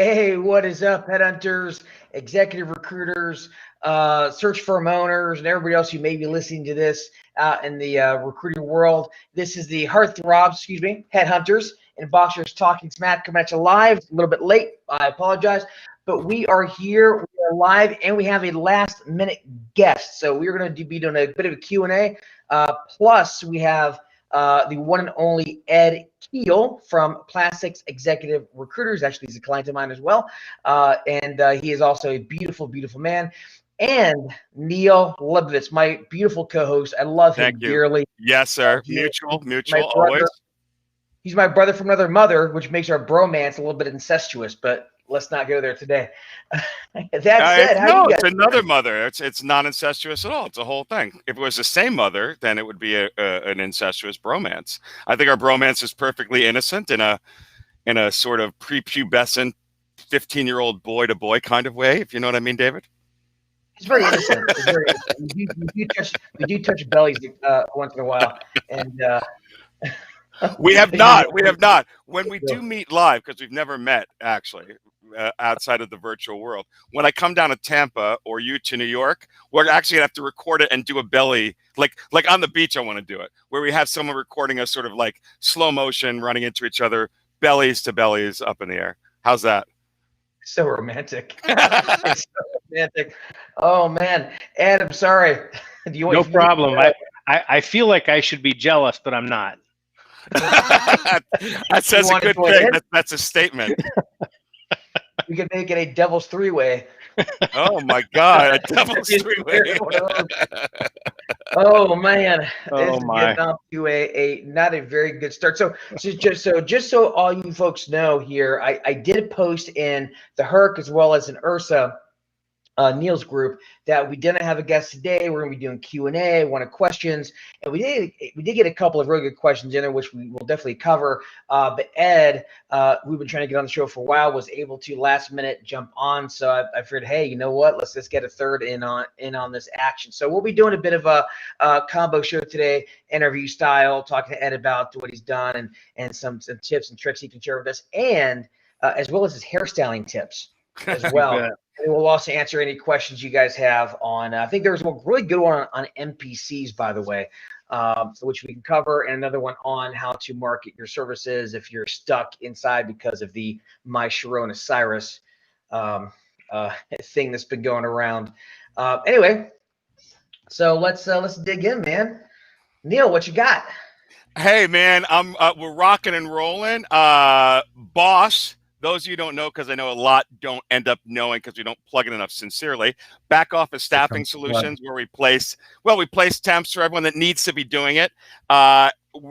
Hey, what is up, headhunters, executive recruiters, search firm owners, and everybody else who may be listening to this out in the recruiting world? This is the Headhunters and Boxers Talking Smack coming at you live. A little bit late, I apologize, but we are here, we are live, and we have a last-minute guest. So we're going to be doing a bit of a Q&A. Plus, we have the one and only Ed Keel from Plastics Executive Recruiters. Actually, he's a client of mine as well. And he is also a beautiful, beautiful man. And Neil Lebovitz, my beautiful co-host. I love him dearly. Yes, sir. Mutual, always. He's my brother from another mother, which makes our bromance a little bit incestuous, but let's not go there today. That said, it's another mother. It's not incestuous at all. It's a whole thing. If it was the same mother, then it would be an incestuous bromance. I think our bromance is perfectly innocent in a sort of prepubescent 15-year-old boy-to-boy kind of way, if you know what I mean, David. It's very innocent. It's very innocent. We do touch bellies once in a while, and we have not. When we do meet live, because we've never met actually outside of the virtual world. When I come down to Tampa or you to New York, we're actually gonna have to record it and do a belly like on the beach. I want to do it where we have someone recording us sort of like slow motion running into each other, bellies to bellies up in the air. How's that? So romantic. It's so romantic. Oh man, Ed, I'm sorry. No problem. I feel like I should be jealous, but I'm not. That says a good thing. That's a statement. We could make it a devil's three-way. Oh my God, a devil's three-way. Oh man, oh my! Getting off to a not a very good start. So just so all you folks know here, I did post in the Herc as well as in Ursa. Neil's group that we didn't have a guest today. We're going to be doing Q&A, one of questions, and we did get a couple of really good questions in there, which we will definitely cover. But Ed, we've been trying to get on the show for a while, was able to last minute jump on. So I figured, hey, you know what? Let's just get a third in on this action. So we'll be doing a bit of a combo show today, interview style, talking to Ed about what he's done and some tips and tricks he can share with us, and as well as his hairstyling tips as well. And we'll also answer any questions you guys have on, I think there was one really good one on NPCs, by the way, which we can cover, and another one on how to market your services if you're stuck inside because of the My Sharona Cyrus thing that's been going around. Anyway, so let's dig in, man. Neil, what you got? Hey, man, we're rocking and rolling. Boss. Those of you who don't know, because I know a lot don't end up knowing because we don't plug it enough sincerely. Back office staffing solutions where we place temps for everyone that needs to be doing it.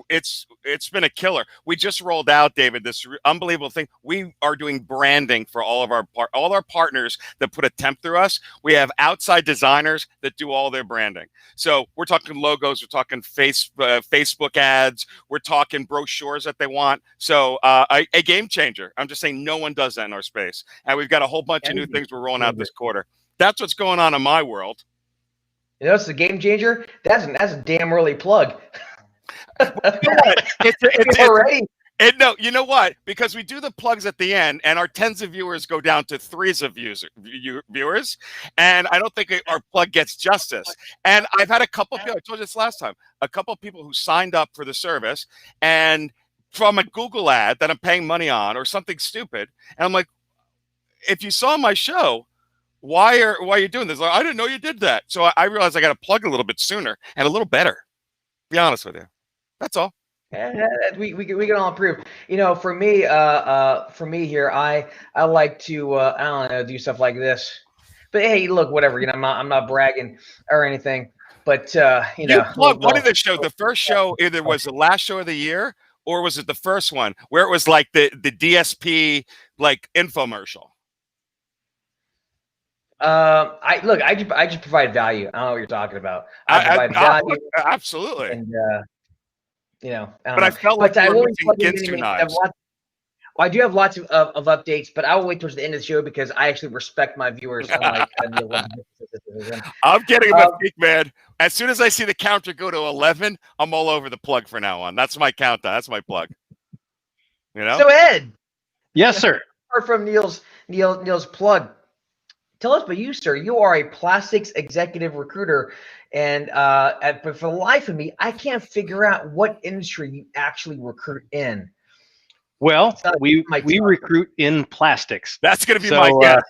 It's been a killer. We just rolled out, David, this unbelievable thing. We are doing branding for all our partners that put a temp through us. We have outside designers that do all their branding. So we're talking logos, we're talking Facebook ads, we're talking brochures that they want. So a game changer. I'm just saying no one does that in our space. And we've got a whole bunch of new things we're rolling out this quarter. That's what's going on in my world. You know, it's a game changer. That's a damn early plug. No, you know what? Because we do the plugs at the end, and our tens of viewers go down to threes of viewers, and I don't think our plug gets justice. And I've had a couple people, I told you this last time, a couple of people who signed up for the service, and from a Google ad that I'm paying money on or something stupid, and I'm like, if you saw my show, why are you doing this? Like, I didn't know you did that. So I realized I got to plug a little bit sooner and a little better. To be honest with you. That's all. We can all improve. You know, for me here, I like to I don't know, do stuff like this. But hey, look, whatever. You know, I'm not bragging or anything. But you know, what did the show? The first show either was the last show of the year, or was it the first one where it was like the DSP like infomercial? I just provide value. I don't know what you're talking about. I provide value. Absolutely. And you know, I felt like I will I do have lots of updates, but I will wait towards the end of the show because I actually respect my viewers. Unlike I'm getting a peak, man. As soon as I see the counter go to 11, I'm all over the plug from now on. That's my countdown. That's my plug. You know. So Ed. Yes, sir. apart from Neil's plug, tell us about you, sir. You are a plastics executive recruiter, and but for the life of me, I can't figure out what industry you actually recruit in. Well, we my recruit in plastics. That's going to be my guess.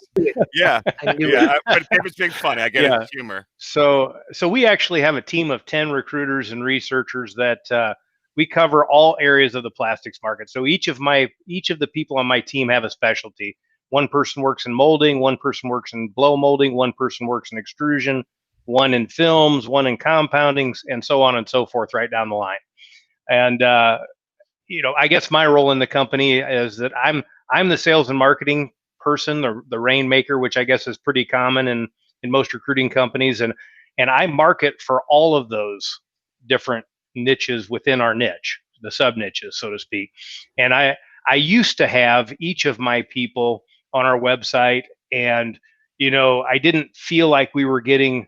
Yeah. I knew Yeah. it. But it was being funny. I get his humor. So we actually have a team of 10 recruiters and researchers that we cover all areas of the plastics market. So each of the people on my team have a specialty. One person works in molding, one person works in blow molding, one person works in extrusion, one in films, one in compounding, and so on and so forth right down the line. And I guess my role in the company is that I'm the sales and marketing person, the rainmaker, which I guess is pretty common in most recruiting companies, and I market for all of those different niches within our niche, the sub niches, so to speak. And I used to have each of my people on our website, and I didn't feel like we were getting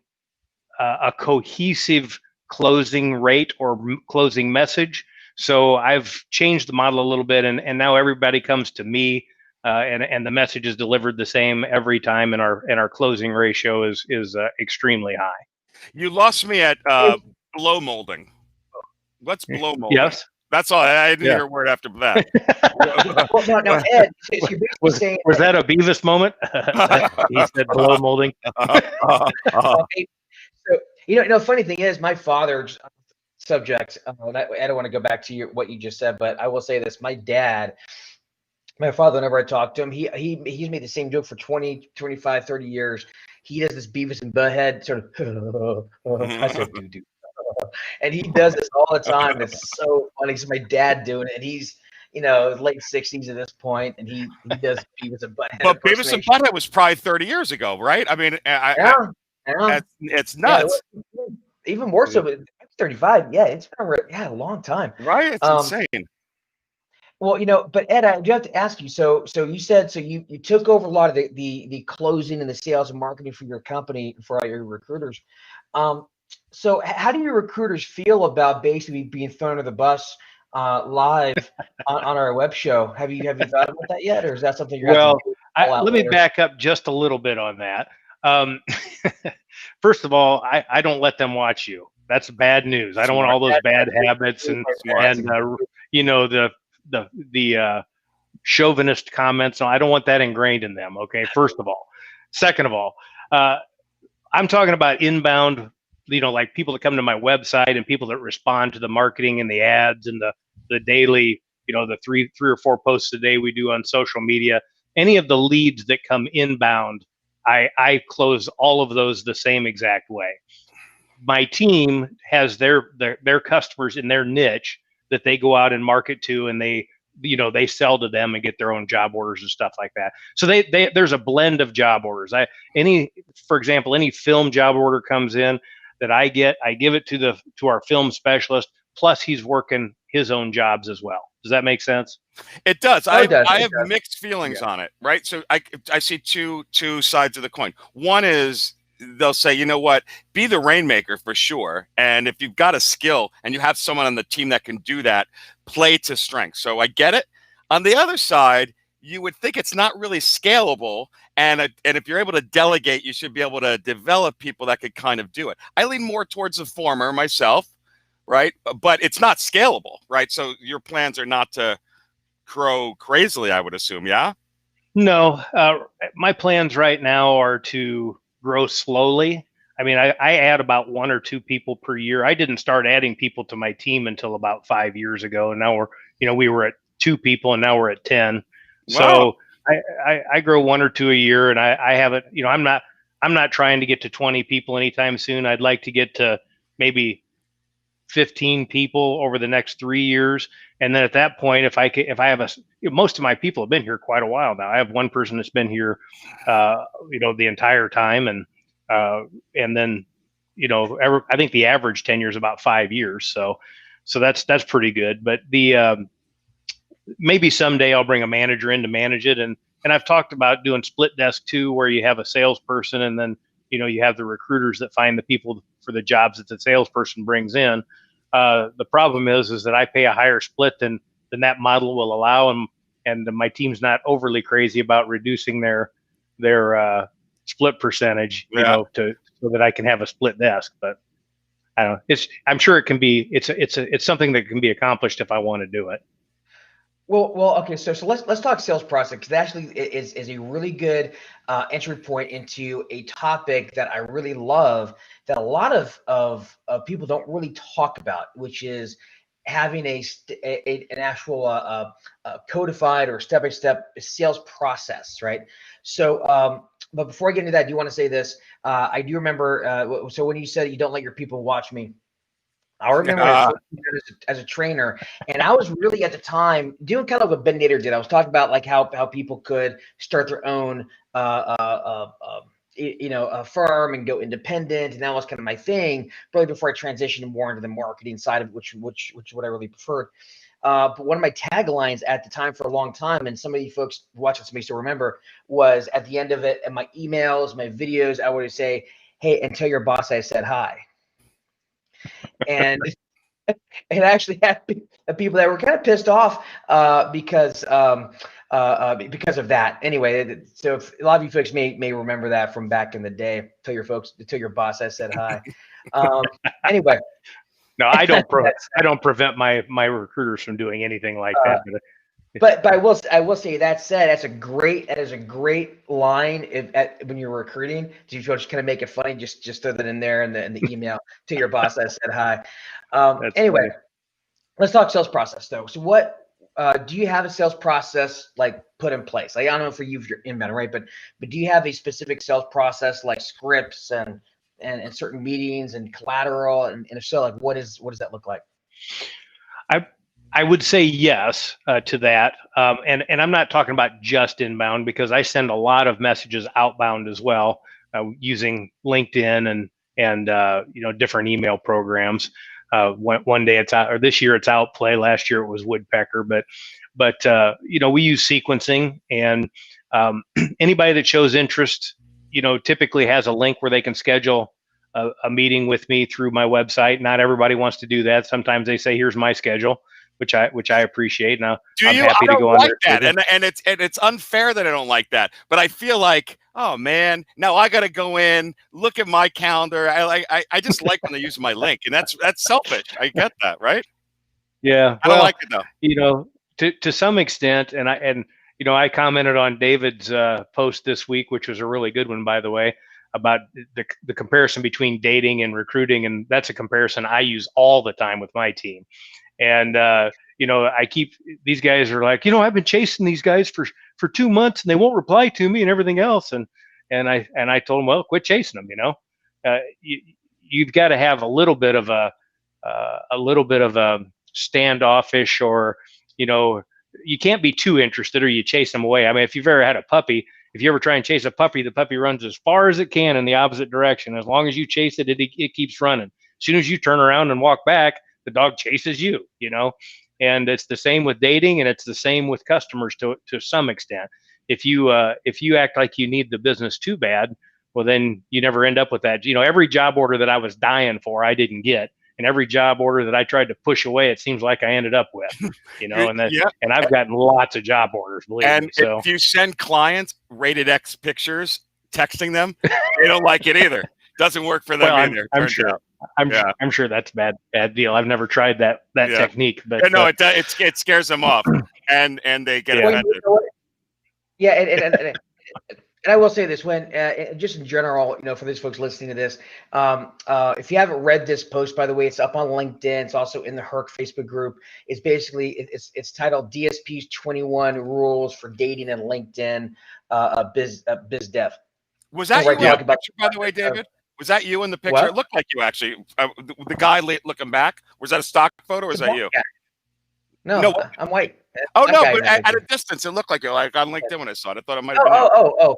a cohesive closing rate or closing message. So I've changed the model a little bit, and now everybody comes to me, and the message is delivered the same every time, and our closing ratio is extremely high. You lost me at blow molding. What's blow molding? Yes. That's all. I didn't hear a word after that. Well, no, Ed, you're was that a Beavis moment? He said blow molding. So, funny thing is, my father's subject, I don't want to go back to what you just said, but I will say this. My father, whenever I talk to him, he's made the same joke for 20, 25, 30 years. He does this Beavis and Butthead sort of, I said, dude. And he does this all the time. It's so funny. So my dad doing it, and he's, late 60s at this point, and he does Beavis and Butthead. But Beavis and Butthead was probably 30 years ago, right? I mean, it's nuts. Yeah, even more so, 35. Yeah, it's been a long time. Right? It's insane. Well, but Ed, I do have to ask you. So you said you took over a lot of the closing and the sales and marketing for your company for all your recruiters. So how do your recruiters feel about basically being thrown under the bus live on our web show? Have you thought about that yet, or is that something you're let me back up just a little bit on that. First of all, I don't let them watch you. That's bad news. I don't want all those bad habits and the chauvinist comments. No, I don't want that ingrained in them. Okay. First of all. Second of all, I'm talking about inbound, like people that come to my website and people that respond to the marketing and the ads and the daily, the three or four posts a day we do on social media. Any of the leads that come inbound, I close all of those the same exact way. My team has their customers in their niche that they go out and market to, and they sell to them and get their own job orders and stuff like that. So there's a blend of job orders. For example, any film job order comes in that I give it to our film specialist, plus he's working his own jobs as well. Does that make sense? It does. I have mixed feelings on it, right? So I see two sides of the coin. One is they'll say, you know what, be the rainmaker for sure. And if you've got a skill and you have someone on the team that can do that, play to strength. So I get it. On the other side, you would think it's not really scalable. And if you're able to delegate, you should be able to develop people that could kind of do it. I lean more towards the former myself, right? But it's not scalable, right? So your plans are not to grow crazily, I would assume, yeah? No, my plans right now are to grow slowly. I mean, I add about 1 or 2 people per year. I didn't start adding people to my team until about 5 years ago. And now we were at 2 people and now we're at 10. Wow. So I grow 1 or 2 a year, and I haven't, I'm not trying to get to 20 people anytime soon. I'd like to get to maybe 15 people over the next 3 years. And then at that point, if I have most of my people have been here quite a while now. I have one person that's been here, the entire time. And then, I think the average tenure is about 5 years. So that's pretty good. But maybe someday I'll bring a manager in to manage it. And I've talked about doing split desk too, where you have a salesperson and then, you have the recruiters that find the people for the jobs that the salesperson brings in. The problem is that I pay a higher split than that model will allow. my team's not overly crazy about reducing their split percentage, you know, so that I can have a split desk. But I don't know. I'm sure it can be. It's something that can be accomplished if I want to do it. Well, okay. So let's talk sales process, because actually is a really good entry point into a topic that I really love, that a lot of people don't really talk about, which is having an actual codified or step-by-step sales process, right? So, but before I get into that, I do want to say this. I do remember. So when you said you don't let your people watch me, I remember as a trainer, and I was really at the time doing kind of what Ben Nader did. I was talking about like how people could start their own a firm and go independent, and that was kind of my thing really before I transitioned more into the marketing side of which what I really preferred. But one of my taglines at the time for a long time, and some of you folks watching this may still remember, was at the end of it, in my emails, my videos, I would say, "Hey, and tell your boss I said hi." And it actually had people that were kind of pissed off because of that. Anyway, so if a lot of you folks may remember that from back in the day. Tell your boss I said hi. Anyway. No, I don't prevent my recruiters from doing anything like that. But I will say, that said, that is a great line when you're recruiting. Do you just kind of make it funny? Just throw that in there in the email to your boss that said hi. Anyway, funny. Let's talk sales process though. So what do you have a sales process like put in place? Like, I don't know for you if you're inbound, right? But do you have a specific sales process like scripts and certain meetings and collateral? And if so, like what does that look like? I would say yes to that, and I'm not talking about just inbound, because I send a lot of messages outbound as well, using LinkedIn and different email programs. One day it's out, or this year it's Outplay. Last year it was Woodpecker, but we use sequencing, and anybody that shows interest, typically has a link where they can schedule a meeting with me through my website. Not everybody wants to do that. Sometimes they say, "Here's my schedule," which I appreciate. Now I'm happy to go on there. And it's unfair that I don't like that, but I feel like, oh man, now I got to go in, look at my calendar. I just like when they use my link, and that's selfish. I get that, right? Yeah, I don't like it though. To some extent, and I commented on David's post this week, which was a really good one, by the way, about the comparison between dating and recruiting, and that's a comparison I use all the time with my team. And these guys are like, I've been chasing these guys for 2 months and they won't reply to me and everything else. And I told them, well, quit chasing them. You've got to have a little bit of a standoffish, or you can't be too interested or you chase them away. I mean, if you've ever had a puppy, if you ever try and chase a puppy, the puppy runs as far as it can in the opposite direction. As long as you chase it, it keeps running. As soon as you turn around and walk back, the dog chases you, and it's the same with dating, and it's the same with customers to some extent. If you act like you need the business too bad, well, then you never end up with that. Every job order that I was dying for, I didn't get. And every job order that I tried to push away, it seems like I ended up with, and I've gotten lots of job orders, believe me. So if you send clients rated X pictures, texting them, they don't like it either. Doesn't work for them either. I'm sure. I'm sure that's a bad deal. I've never tried that technique, but it scares them off, and they get offended. Yeah, and I will say this, when just in general, for these folks listening to this, if you haven't read this post, by the way, it's up on LinkedIn. It's also in the HERC Facebook group. It's basically it's titled DSP's 21 Rules for Dating and LinkedIn Biz Dev. Was that you in the picture, by the way, David? Was that you in the picture? What? It looked like you actually. The guy looking back, was that a stock photo, or was that you? No, I'm white. Oh no, but at a distance, it looked like you. Like on LinkedIn when I saw it, I thought it might have been you. Oh.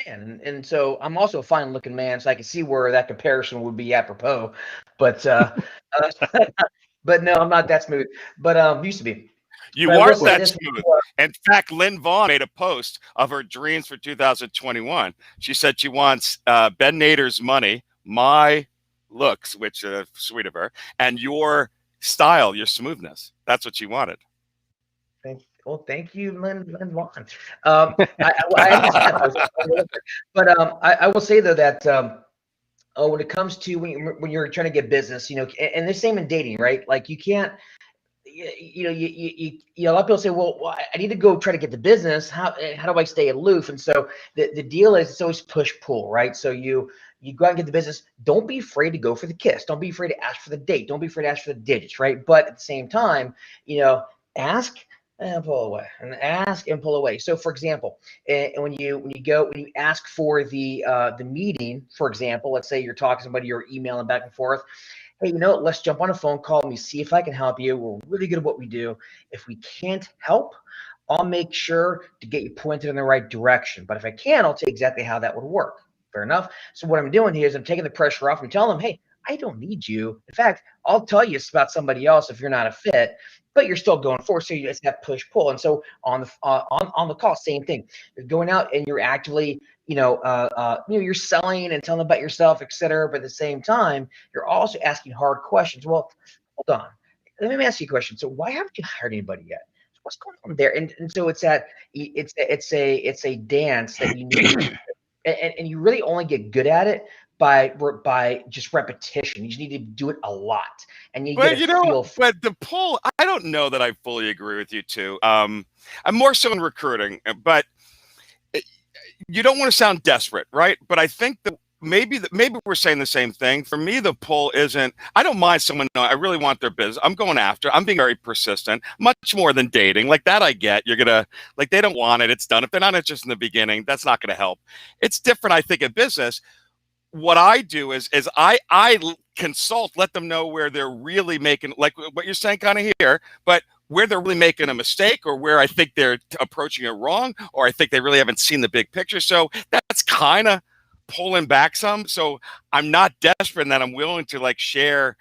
Man, and so I'm also a fine looking man, so I can see where that comparison would be apropos. But but no, I'm not that smooth. But used to be. You are that smooth. In fact, Lynn Vaughn made a post of her dreams for 2021. She said she wants Ben Nader's money, my looks, which sweet of her, and your style, your smoothness. That's what she wanted. Well, thank you, Lynn Vaughn. I understand, but I will say though that when it comes to when you're trying to get business, and the same in dating, right? Like you can't, a lot of people say, well, I need to go try to get the business. How do I stay aloof? And so the deal is it's always push pull, right? So you go out and get the business. Don't be afraid to go for the kiss. Don't be afraid to ask for the date. Don't be afraid to ask for the digits, right? But at the same time, ask and pull away, and ask and pull away. So, for example, when you ask for the meeting, for example, let's say you're talking to somebody, you're emailing back and forth. Hey, let's jump on a phone call. Let me see if I can help you. We're really good at what we do. If we can't help, I'll make sure to get you pointed in the right direction. But if I can, I'll tell you exactly how that would work. Fair enough. So what I'm doing here is I'm taking the pressure off and telling them, hey, I don't need you. In fact, I'll tell you about somebody else if you're not a fit, but you're still going forward. So it's that push pull. And so on the call, same thing. You're going out and you're actively you're selling and telling them about yourself, et cetera. But at the same time, you're also asking hard questions. Well, hold on. Let me ask you a question. So why haven't you hired anybody yet? What's going on there? And so it's a dance that you need, and you really only get good at it by just repetition. You just need to do it a lot, and you get a feel. But the pull, I don't know that I fully agree with you too. I'm more so in recruiting, but you don't want to sound desperate, right? But I think that maybe we're saying the same thing. For me, the pull isn't, I don't mind someone knowing I really want their business. I'm going after, I'm being very persistent, much more than dating. Like that I get. You're going to, like, they don't want it. It's done. If they're not interested in the beginning, that's not going to help. It's different, I think, in business. What I do is I consult, let them know where they're really making, like what you're saying kind of here, but where they're really making a mistake, or where I think they're approaching it wrong, or I think they really haven't seen the big picture. So that's kind of pulling back some. So I'm not desperate in that I'm willing to like share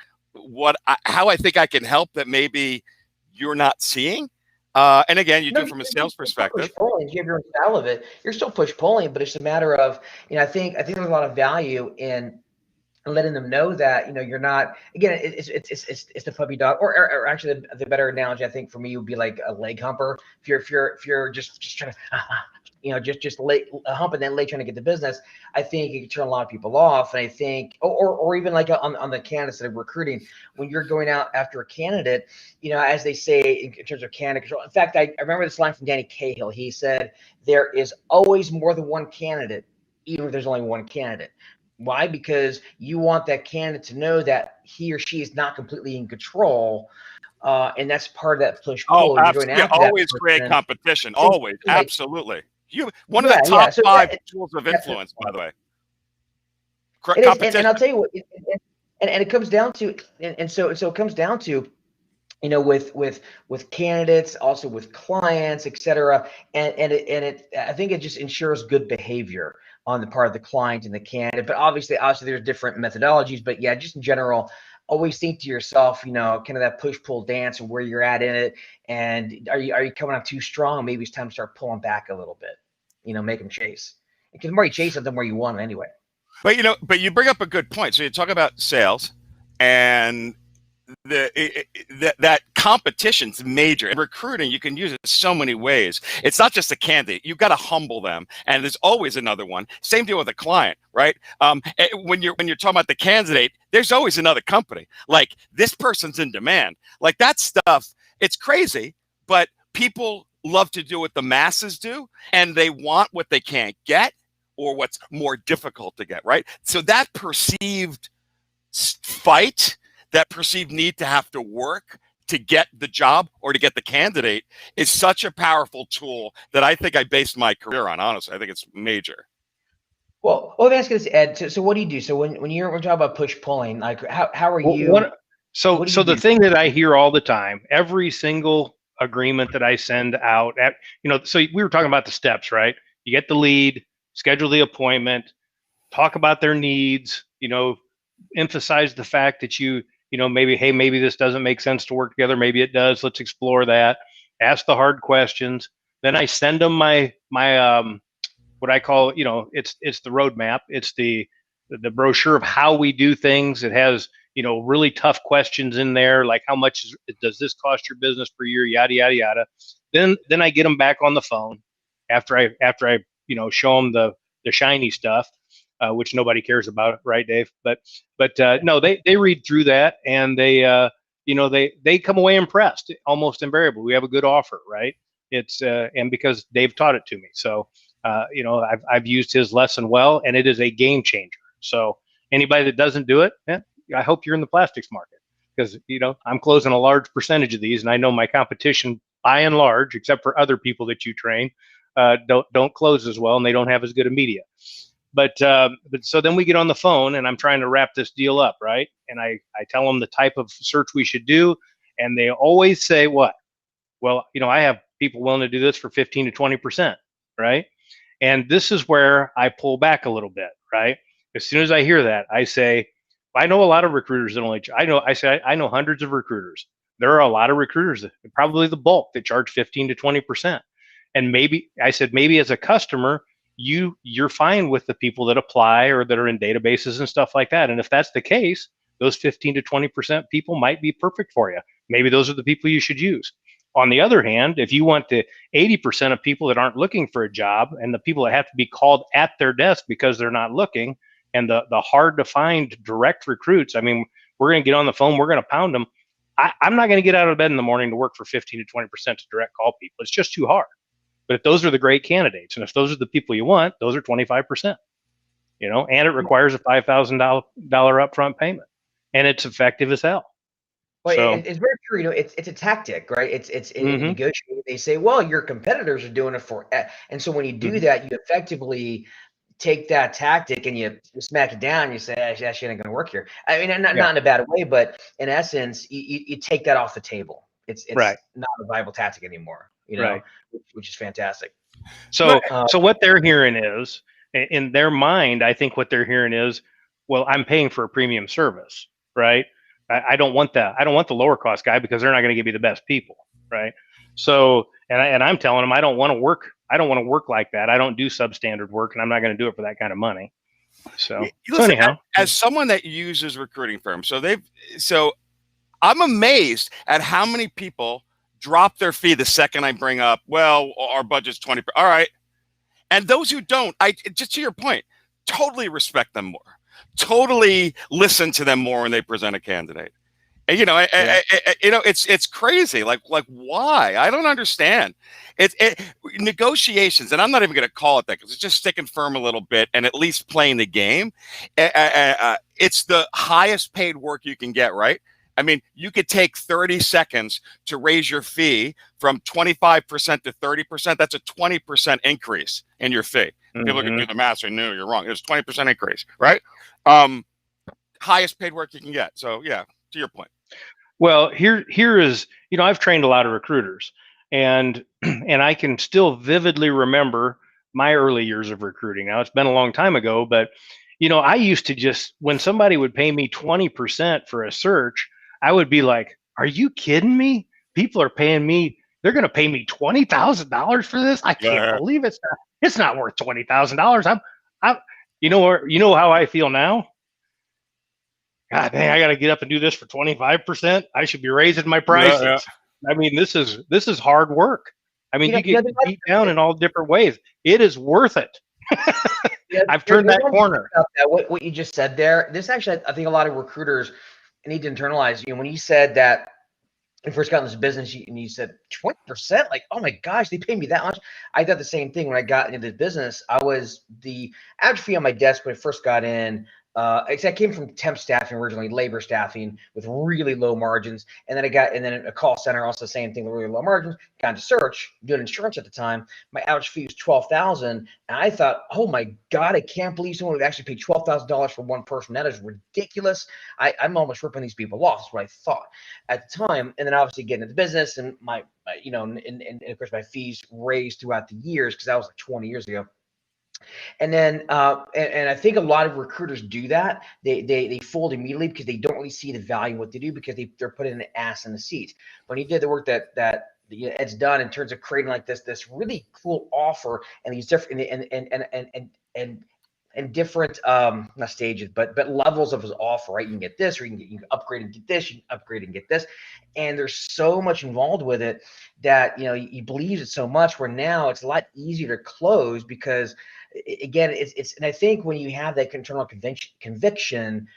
how I think I can help that maybe you're not seeing. And again, you do it from a sales perspective. You have your own style of it. You're still push pulling, but it's a matter of, I think there's a lot of value in letting them know that you're not. Again, it's the puppy dog, or actually the better analogy I think for me would be like a leg humper. If you're just trying to just hump and then late trying to get the business, I think it can turn a lot of people off. And I think, or even like on the candidates that are recruiting, when you're going out after a candidate, as they say in terms of candidate control. In fact, I remember this line from Danny Cahill. He said, "There is always more than one candidate, even if there's only one candidate." Why? Because you want that candidate to know that he or she is not completely in control. And that's part of that push pull. Absolutely. Always create competition. Always. Absolutely. One of the top 5 tools of influence, by the way. Competition. And I'll tell you what, and it comes down to, and so it comes down to, with candidates, also with clients, et cetera. And I think it just ensures good behavior on the part of the client and the candidate. But obviously there's different methodologies. But yeah, just in general, always think to yourself, kind of that push-pull dance and where you're at in it. And are you coming on too strong? Maybe it's time to start pulling back a little bit. Make them chase. Because the more you chase them, the more you want them anyway. But you bring up a good point. So you talk about sales, and that competition's major. In recruiting, you can use it so many ways. It's not just a candidate. You've got to humble them, and there's always another one. Same deal with a client, right? When you're talking about the candidate, there's always another company. Like, this person's in demand. Like, that stuff, it's crazy, but people love to do what the masses do, and they want what they can't get or what's more difficult to get, right? So that perceived fight, that perceived need to have to work to get the job or to get the candidate is such a powerful tool that I think I based my career on. Honestly, I think it's major. Well, let me ask you this, Ed. So what do you do? So when we're talking about push pulling, like how are you? So the thing that I hear all the time, every single agreement that I send out, so we were talking about the steps, right? You get the lead, schedule the appointment, talk about their needs, emphasize the fact that maybe this doesn't make sense to work together. Maybe it does. Let's explore that. Ask the hard questions. Then I send them my what I call, it's the roadmap. It's the brochure of how we do things. It has, really tough questions in there, like how much does this cost your business per year, yada yada yada. Then I get them back on the phone after I show them the shiny stuff, which nobody cares about, right, Dave? But no, they read through that, and they come away impressed almost invariably. We have a good offer, right? It's and because Dave taught it to me, so I've used his lesson well, and it is a game changer. So anybody that doesn't do it, I hope you're in the plastics market, because I'm closing a large percentage of these, and I know my competition, by and large, except for other people that you train, don't close as well, and they don't have as good a media. But so then we get on the phone, and I'm trying to wrap this deal up, right? And I tell them the type of search we should do, and they always say, what? Well, I have people willing to do this for 15 to 20%, right? And this is where I pull back a little bit, right? As soon as I hear that, I say, I know a lot of recruiters that only, I know hundreds of recruiters. There are a lot of recruiters, probably the bulk, that charge 15 to 20%. And maybe as a customer, you're fine with the people that apply or that are in databases and stuff like that. And if that's the case, those 15 to 20% people might be perfect for you. Maybe those are the people you should use. On the other hand, if you want the 80% of people that aren't looking for a job, and the people that have to be called at their desk because they're not looking, and the hard to find direct recruits, I mean, we're going to get on the phone, we're going to pound them. I'm not going to get out of bed in the morning to work for 15 to 20% to direct call people. It's just too hard. But if those are the great candidates, and if those are the people you want, those are 25%, and it requires a $5,000 upfront payment, and it's effective as hell. Well, So, it's very true. It's a tactic, right? It's in Mhm. negotiating. They say, well, your competitors are doing it for, and so when you do that, you effectively take that tactic and you smack it down. You say, that shit ain't going to work here. I mean, not in a bad way, but in essence, you take that off the table. It's Right. not a viable tactic anymore, Right. which is fantastic. So what they're hearing is, in their mind, I think what they're hearing is, well, I'm paying for a premium service, right? I don't want that. I don't want the lower cost guy, because they're not going to give me the best people, right? So, and I'm telling them, I don't want to work like that. I don't do substandard work, and I'm not going to do it for that kind of money. So, Listen, anyhow, as someone that uses recruiting firms, so I'm amazed at how many people drop their fee the second I bring up, well, our budget's 20%. All right. And those who don't, just to your point, totally respect them more, totally listen to them more when they present a candidate. And it's crazy. Like why? I don't understand. Negotiations, and I'm not even going to call it that, because it's just sticking firm a little bit and at least playing the game. It's the highest paid work you can get, right? I mean, you could take 30 seconds to raise your fee from 25% to 30%. That's a 20% increase in your fee. People can do the math, say, no, you're wrong. It's 20% increase, right? Highest paid work you can get. So, yeah, to your point. Well, here is, I've trained a lot of recruiters, and I can still vividly remember my early years of recruiting. Now, it's been a long time ago, but I used to just, when somebody would pay me 20% for a search, I would be like, are you kidding me? People are paying me, they're going to pay me $20,000 for this? I can't believe it's not worth $20,000. You know how I feel now? God dang, I got to get up and do this for 25%. I should be raising my prices. Yeah. I mean, this is hard work. I mean, you get beat down in all different ways. It is worth it. I've turned that corner. What you just said there, this actually, I think a lot of recruiters need to internalize. When you said that you first got in this business, and you said 20%, like, oh my gosh, they pay me that much. I thought the same thing when I got into this business. I was the average fee on my desk when I first got in. I came from temp staffing originally, labor staffing with really low margins, and then a call center, also same thing with really low margins. Got into search, doing insurance at the time. My average fee was $12,000, and I thought, oh my God, I can't believe someone would actually pay $12,000 for one person. That is ridiculous. I'm almost ripping these people off. That's what I thought at the time. And then obviously getting into the business, and my, and of course my fees raised throughout the years, because that was like 20 years ago. And then, and I think a lot of recruiters do that. They fold immediately because they don't really see the value in what they do, because they're putting an ass in the seat. When he did the work that Ed's done in terms of creating like this really cool offer, and these different and and different not stages, but levels of his offer, right? You can get this, or you can upgrade and get this, you can upgrade and get this. And there's so much involved with it that, you know, he believes it so much where now it's a lot easier to close because again, it's and I think when you have that internal conviction,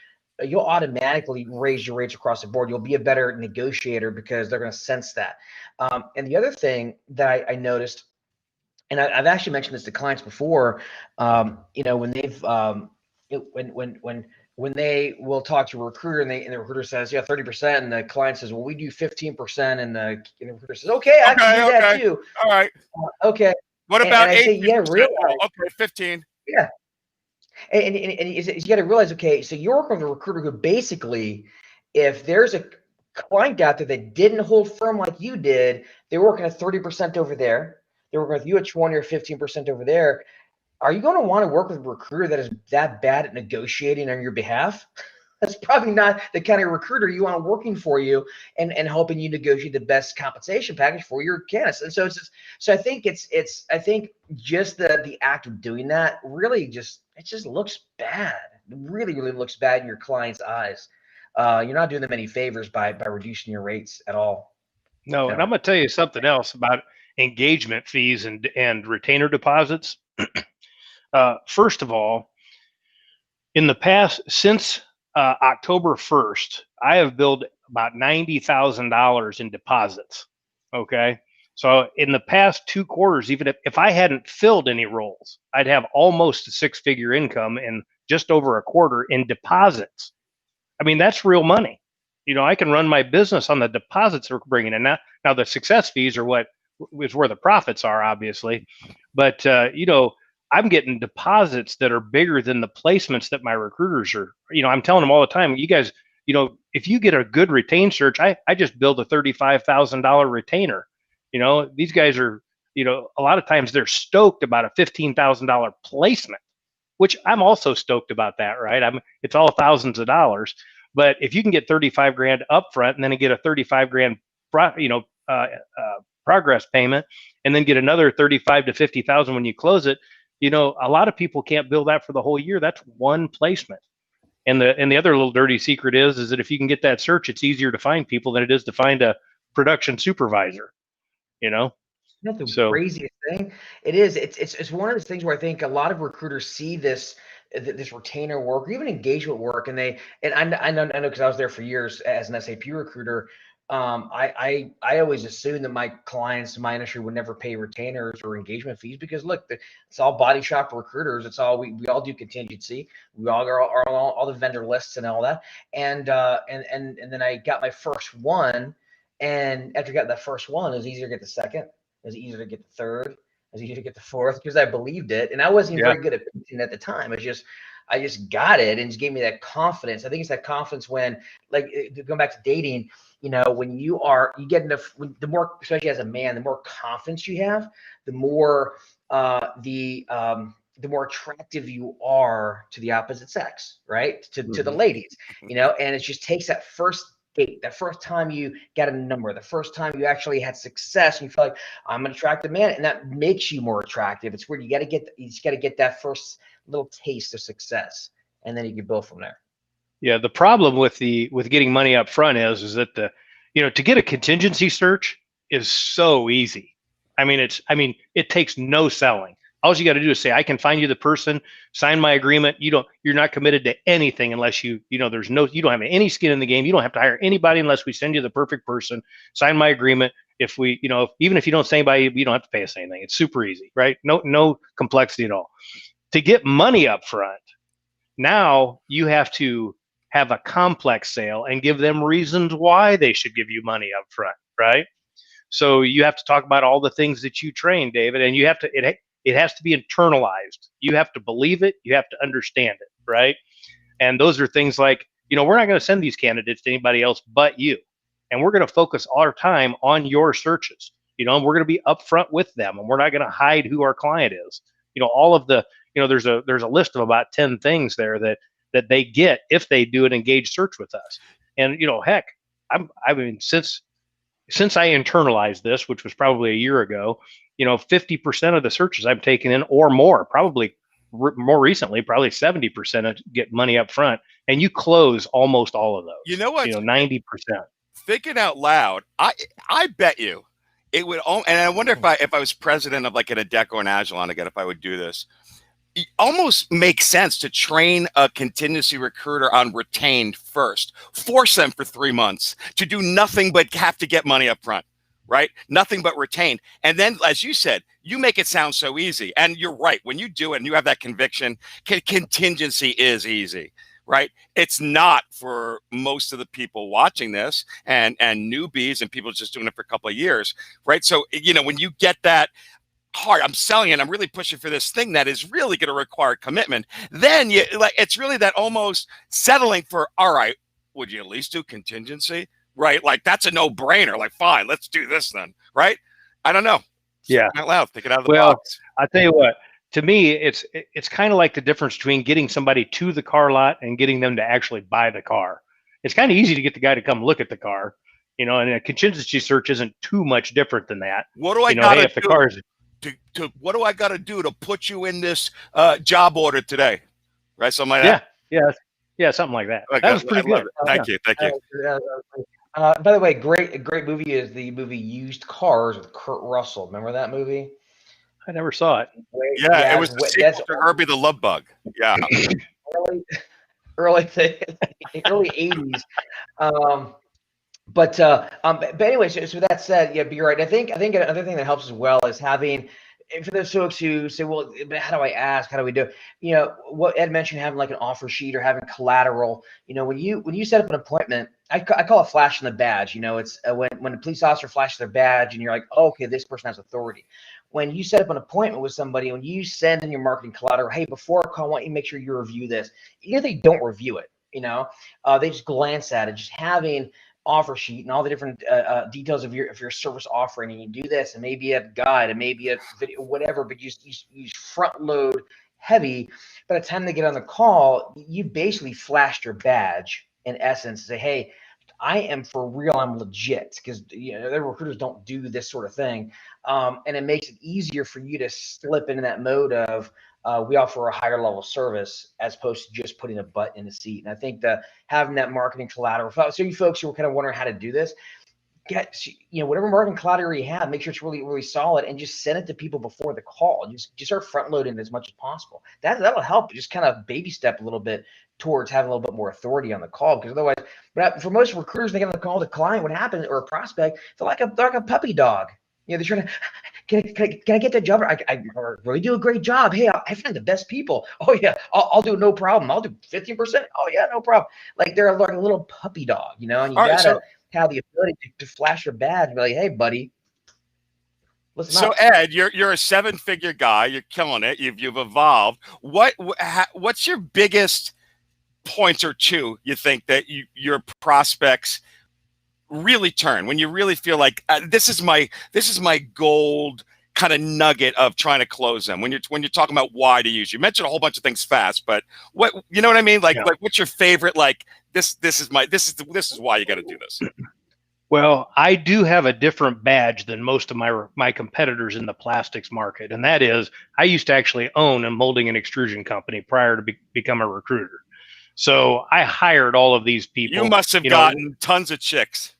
you'll automatically raise your rates across the board. You'll be a better negotiator because they're going to sense that. And the other thing that I noticed, and I've actually mentioned this to clients before, you know, when they've when they will talk to a recruiter and the recruiter says, yeah, 30%, and the client says, well, we do 15%, and the recruiter says, okay, I can do that too. All right. Okay. What about and I say, yeah, realize. Okay, 15. Yeah. And you got to realize, okay, so you're working with a recruiter who basically, if there's a client out there that didn't hold firm like you did, they're working at 30% over there. They're working with you at 20 or 15% over there. Are you going to want to work with a recruiter that is that bad at negotiating on your behalf? That's probably not the kind of recruiter you want working for you and helping you negotiate the best compensation package for your candidates. And so I think I think just the act of doing that really just looks bad. It really looks bad in your client's eyes. You're not doing them any favors by reducing your rates at all. No, and I'm going to tell you something else about engagement fees and retainer deposits. First of all, in the past, since October 1st, I have billed about $90,000 in deposits. Okay. So in the past 2 quarters, even if I hadn't filled any roles, I'd have almost a 6-figure income in just over a quarter in deposits. I mean, that's real money. You know, I can run my business on the deposits we're bringing in. Now the success fees are what is where the profits are, obviously. But, you know, I'm getting deposits that are bigger than the placements that my recruiters are. You know, I'm telling them all the time, you guys, you know, if you get a good retained search, I just build a $35,000 retainer. You know, these guys are, you know, a lot of times they're stoked about a $15,000 placement, which I'm also stoked about that, right? It's all thousands of dollars. But if you can get 35 grand upfront and then get a 35 grand, you know, progress payment, and then get another 35 to 50,000 when you close it, you know, a lot of people can't bill that for the whole year. That's one placement. And the other little dirty secret is that if you can get that search, it's easier to find people than it is to find a production supervisor. You know, not the craziest thing. It is. It's one of those things where I think a lot of recruiters see this retainer work or even engagement work, and I know because I was there for years as an SAP recruiter. I always assumed that my clients in my industry would never pay retainers or engagement fees because look, it's all body shop recruiters. It's all we all do contingency. We all are all the vendor lists and all that. And then I got my first one, and after I got that first one, it was easier to get the second. It was easier to get the third. It was easier to get the fourth because I believed it, and I wasn't even very good at pitching at the time. I just got it, and it just gave me that confidence. I think it's that confidence when, like, going back to dating, you know, when you get enough, the more, especially as a man, the more confidence you have, the more the more attractive you are to the opposite sex, right? To the ladies, you know, and it just takes that first date, that first time you got a number, the first time you actually had success, and you feel like I'm an attractive man, and that makes you more attractive. It's where you got to get that first little taste of success, and then you can build from there. Yeah, the problem with getting money up front is that to get a contingency search is so easy. I mean, it takes no selling. All you got to do is say, I can find you the person, sign my agreement. You're not committed to anything unless you don't have any skin in the game. You don't have to hire anybody unless we send you the perfect person, sign my agreement. If we, even if you don't say anybody, you don't have to pay us anything. It's super easy, right? No complexity at all. To get money up front, now you have to have a complex sale and give them reasons why they should give you money up front, right? So you have to talk about all the things that you train, David, and you have to, it has to be internalized. You have to believe it. You have to understand it, right? And those are things like, we're not going to send these candidates to anybody else but you. And we're going to focus our time on your searches. And we're going to be upfront with them, and we're not going to hide who our client is. All of the, there's a list of about 10 things there that they get if they do an engaged search with us. And, heck, since I internalized this, which was probably a year ago, 50% of the searches I'm taking in or more, probably more recently, probably 70% get money up front, and you close almost all of those. You know what? 90%. Thinking out loud, I bet you it would. And I wonder if I was president of like an Adeco or an Agilon again, if I would do this. It almost makes sense to train a contingency recruiter on retained first. Force them for 3 months to do nothing but have to get money up front, right? Nothing but retained. And then, as you said, you make it sound so easy. And you're right. When you do it and you have that conviction, contingency is easy, right? It's not for most of the people watching this and newbies and people just doing it for a couple of years, right? So, when you get that hard, I'm selling it, I'm really pushing for this thing that is really going to require commitment, then it's really that almost settling for, all right, would you at least do contingency, right? Like that's a no-brainer. Like, fine, let's do this then, right? I don't know. Yeah, out loud, think it out of the box. I tell you what, to me, it's kind of like the difference between getting somebody to the car lot and getting them to actually buy the car. It's kind of easy to get the guy to come look at the car, and a contingency search isn't too much different than that. What do I got to do? What do I got to do to put you in this job order today? Right, something like that. Yeah, something like that. That was pretty good. Thank you. By the way, great movie is the movie Used Cars with Kurt Russell. Remember that movie? I never saw it. Yeah, it was the sequel to Herbie the Love Bug. Yeah, early 80s. But anyway, so that said, yeah, but you're right. I think another thing that helps as well is having, and for those folks who say, well, how do I ask? How do we do it? What Ed mentioned, having like an offer sheet or having collateral. When you set up an appointment, I call it flashing the badge. It's when a police officer flashes their badge and you're like, oh, okay, this person has authority. When you set up an appointment with somebody, when you send in your marketing collateral, hey, before a call, I want you to make sure you review this. Even if they don't review it, they just glance at it. Just having offer sheet and all the different details of your service offering, and you do this, and maybe a guide, and maybe a video, whatever, but you front load heavy. By the time they get on the call, you basically flashed your badge in essence, say, hey, I am for real, I'm legit, because the recruiters don't do this sort of thing, and it makes it easier for you to slip into that mode of we offer a higher level service as opposed to just putting a butt in the seat. And I think that having that marketing collateral, so you folks who are kind of wondering how to do this, get whatever marketing collateral you have, make sure it's really, really solid, and just send it to people before the call. Just start front loading as much as possible. That'll help. Just kind of baby step a little bit towards having a little bit more authority on the call, because otherwise, but for most recruiters, they get on the call, the client, what happens, or a prospect, they're like a puppy dog. They're trying to, can I get that job? I really do a great job. Hey, I find the best people. Oh yeah, I'll do no problem. I'll do 15%. Oh yeah, no problem. Like they're like a little puppy dog, and you gotta have the ability to flash your badge and be like, hey, buddy. So Ed, you're a 7-figure guy. You're killing it. You've evolved. What's your biggest points or two you think that your prospects really turn when you really feel like this is my gold kind of nugget of trying to close them, when you're talking about why to use? You mentioned a whole bunch of things fast, but what I mean? Like what's your favorite? Like this is why you got to do this. Well, I do have a different badge than most of my competitors in the plastics market, and that is I used to actually own a molding and extrusion company prior to become a recruiter. So I hired all of these people. You must have gotten tons of chicks.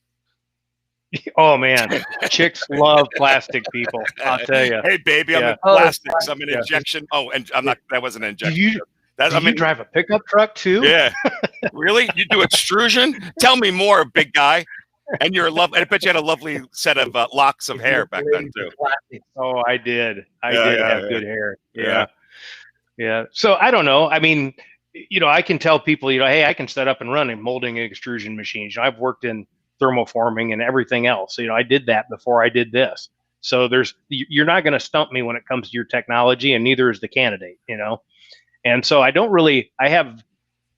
Oh man, chicks love plastic people. I'll tell you. Hey baby, I'm in plastics. I'm in injection. Oh, and I'm not. That wasn't an injection. You drive a pickup truck too? Yeah. Really? You do extrusion? Tell me more, big guy. And you're I bet you had a lovely set of locks of hair back then too. Oh, I did. I did have good hair. Yeah. So I don't know. I mean, I can tell people, hey, I can set up and run in molding and extrusion machines. I've worked in thermoforming and everything else. I did that before I did this. So you're not going to stump me when it comes to your technology, and neither is the candidate, And so I have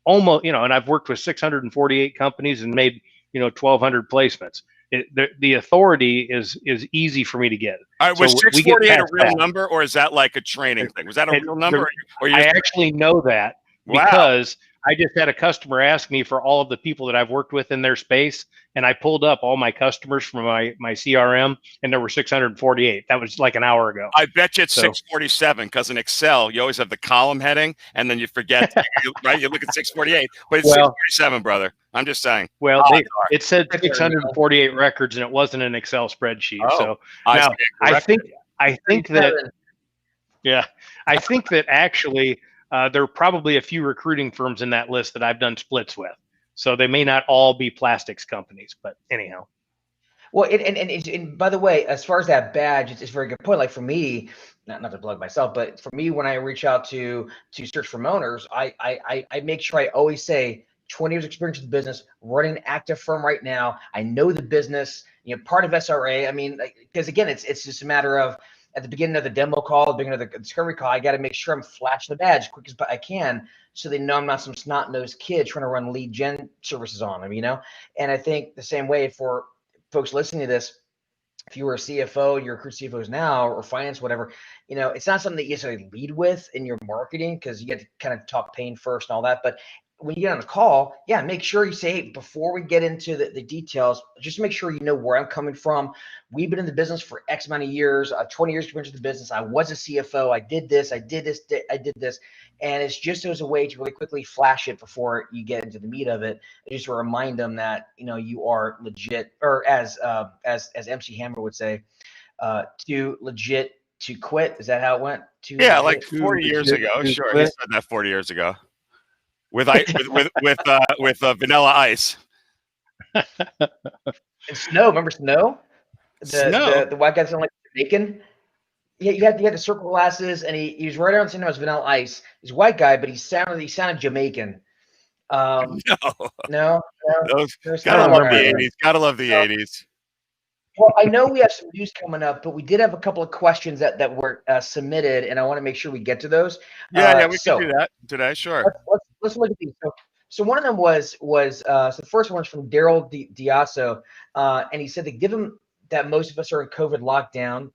almost, and I've worked with 648 companies and made, 1,200 placements. The authority is easy for me to get. All right, was 648 a real number, or is that like a training thing? Was that a real number? I actually know that because I just had a customer ask me for all of the people that I've worked with in their space, and I pulled up all my customers from my CRM, and there were 648. That was like an hour ago. I bet you it's So- 647 because in Excel you always have the column heading, and then you forget, right? You look at 648, but it's 647, brother. I'm just saying. Well, it said 648 records, and it wasn't an Excel spreadsheet. Oh, so now I think that, yeah, I think that actually there are probably a few recruiting firms in that list that I've done splits with. So they may not all be plastics companies, but anyhow. Well, and by the way, as far as that badge, it's a very good point. Like for me, not to plug myself, but for me, when I reach out to search for owners, I make sure I always say 20 years experience in the business, running an active firm right now. I know the business, part of SRA. I mean, because again, it's just a matter of at the beginning of the demo call, the beginning of the discovery call, I got to make sure I'm flashing the badge as quick as I can, so they know I'm not some snot-nosed kid trying to run lead gen services on them, And I think the same way for folks listening to this, if you were a CFO, you recruit CFOs now or finance, whatever, it's not something that you necessarily lead with in your marketing because you get to kind of talk pain first and all that. But when you get on the call, make sure you say, hey, before we get into the details, just make sure you know where I'm coming from. We've been in the business for X amount of years, 20 years experience in the business. I was a CFO. I did this. I did this. And it's just as a way to really quickly flash it before you get into the meat of it. Just to remind them that, you are legit, or as MC Hammer would say, to legit to quit. Is that how it went? Yeah, like 40 years ago. Sure. He said that 40 years ago. With Vanilla Ice and Snow. Remember Snow? Snow, the white guy sounded like Jamaican. Yeah, he had the circle glasses, and he was right around the same time as Vanilla Ice. He's a white guy, but he sounded Jamaican. no. Gotta love the 80s. Gotta love the 80s. Well, I know we have some news coming up, but we did have a couple of questions that were submitted, and I want to make sure we get to those. Yeah, we can do that today. Sure. Let's look at these. So one of them was so the first one was from Daryl Diaso, and he said that given that most of us are in COVID lockdown,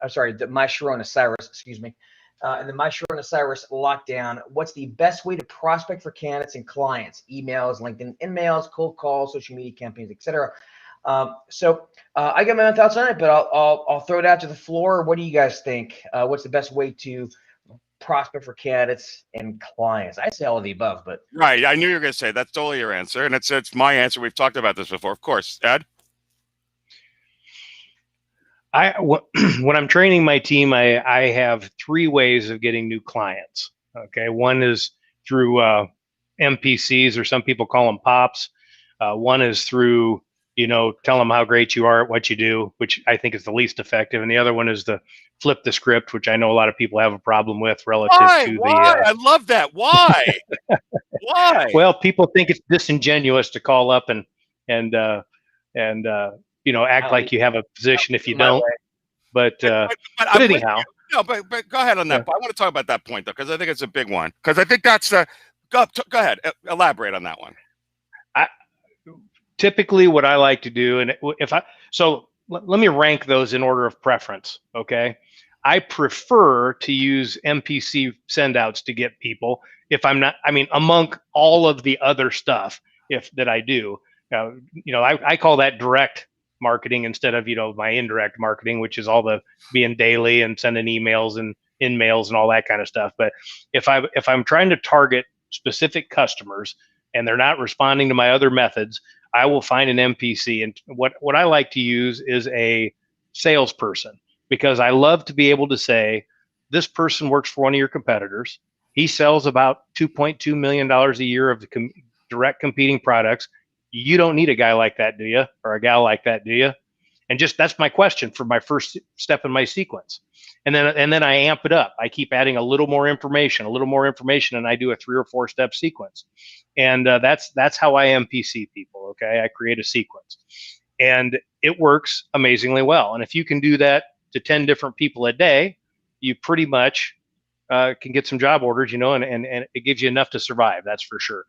my Sharona Cyrus, excuse me, and the my Sharona Cyrus lockdown, what's the best way to prospect for candidates and clients? Emails, LinkedIn emails, cold calls, social media campaigns, etc. So I got my own thoughts on it, but I'll throw it out to the floor. What do you guys think? What's the best way to prospect for candidates and clients? I say all of the above, but right. I knew you were going to say that's totally your answer, and it's my answer. We've talked about this before, of course. Ed, when I'm training my team, I have 3 ways of getting new clients. Okay, one is through MPCs, or some people call them pops. One is through tell them how great you are at what you do, which I think is the least effective. And the other one is the flip the script, which I know a lot of people have a problem with relative to Why? I love that. Why? Why? Well, people think it's disingenuous to call up and act like you have a position if you don't. But anyhow. But go ahead on that. Yeah. I want to talk about that point, though, because I think it's a big one. Because I think that's the go ahead. Elaborate on that one. Typically what I like to do, and let me rank those in order of preference. Okay. I prefer to use MPC sendouts to get people if I'm not, among all of the other stuff that I do. I call that direct marketing instead of, my indirect marketing, which is all the being daily and sending emails and in-mails and all that kind of stuff. But if I'm trying to target specific customers and they're not responding to my other methods, I will find an MPC. And what I like to use is a salesperson, because I love to be able to say, this person works for one of your competitors. He sells about $2.2 million a year of the direct competing products. You don't need a guy like that, do you? Or a gal like that, do you? And that's my question for my first step in my sequence. And then I amp it up. I keep adding a little more information, and I do a 3 or 4 step sequence. And that's how I MPC people. Okay, I create a sequence, and it works amazingly well. And if you can do that to 10 different people a day, you pretty much can get some job orders, and it gives you enough to survive. That's for sure.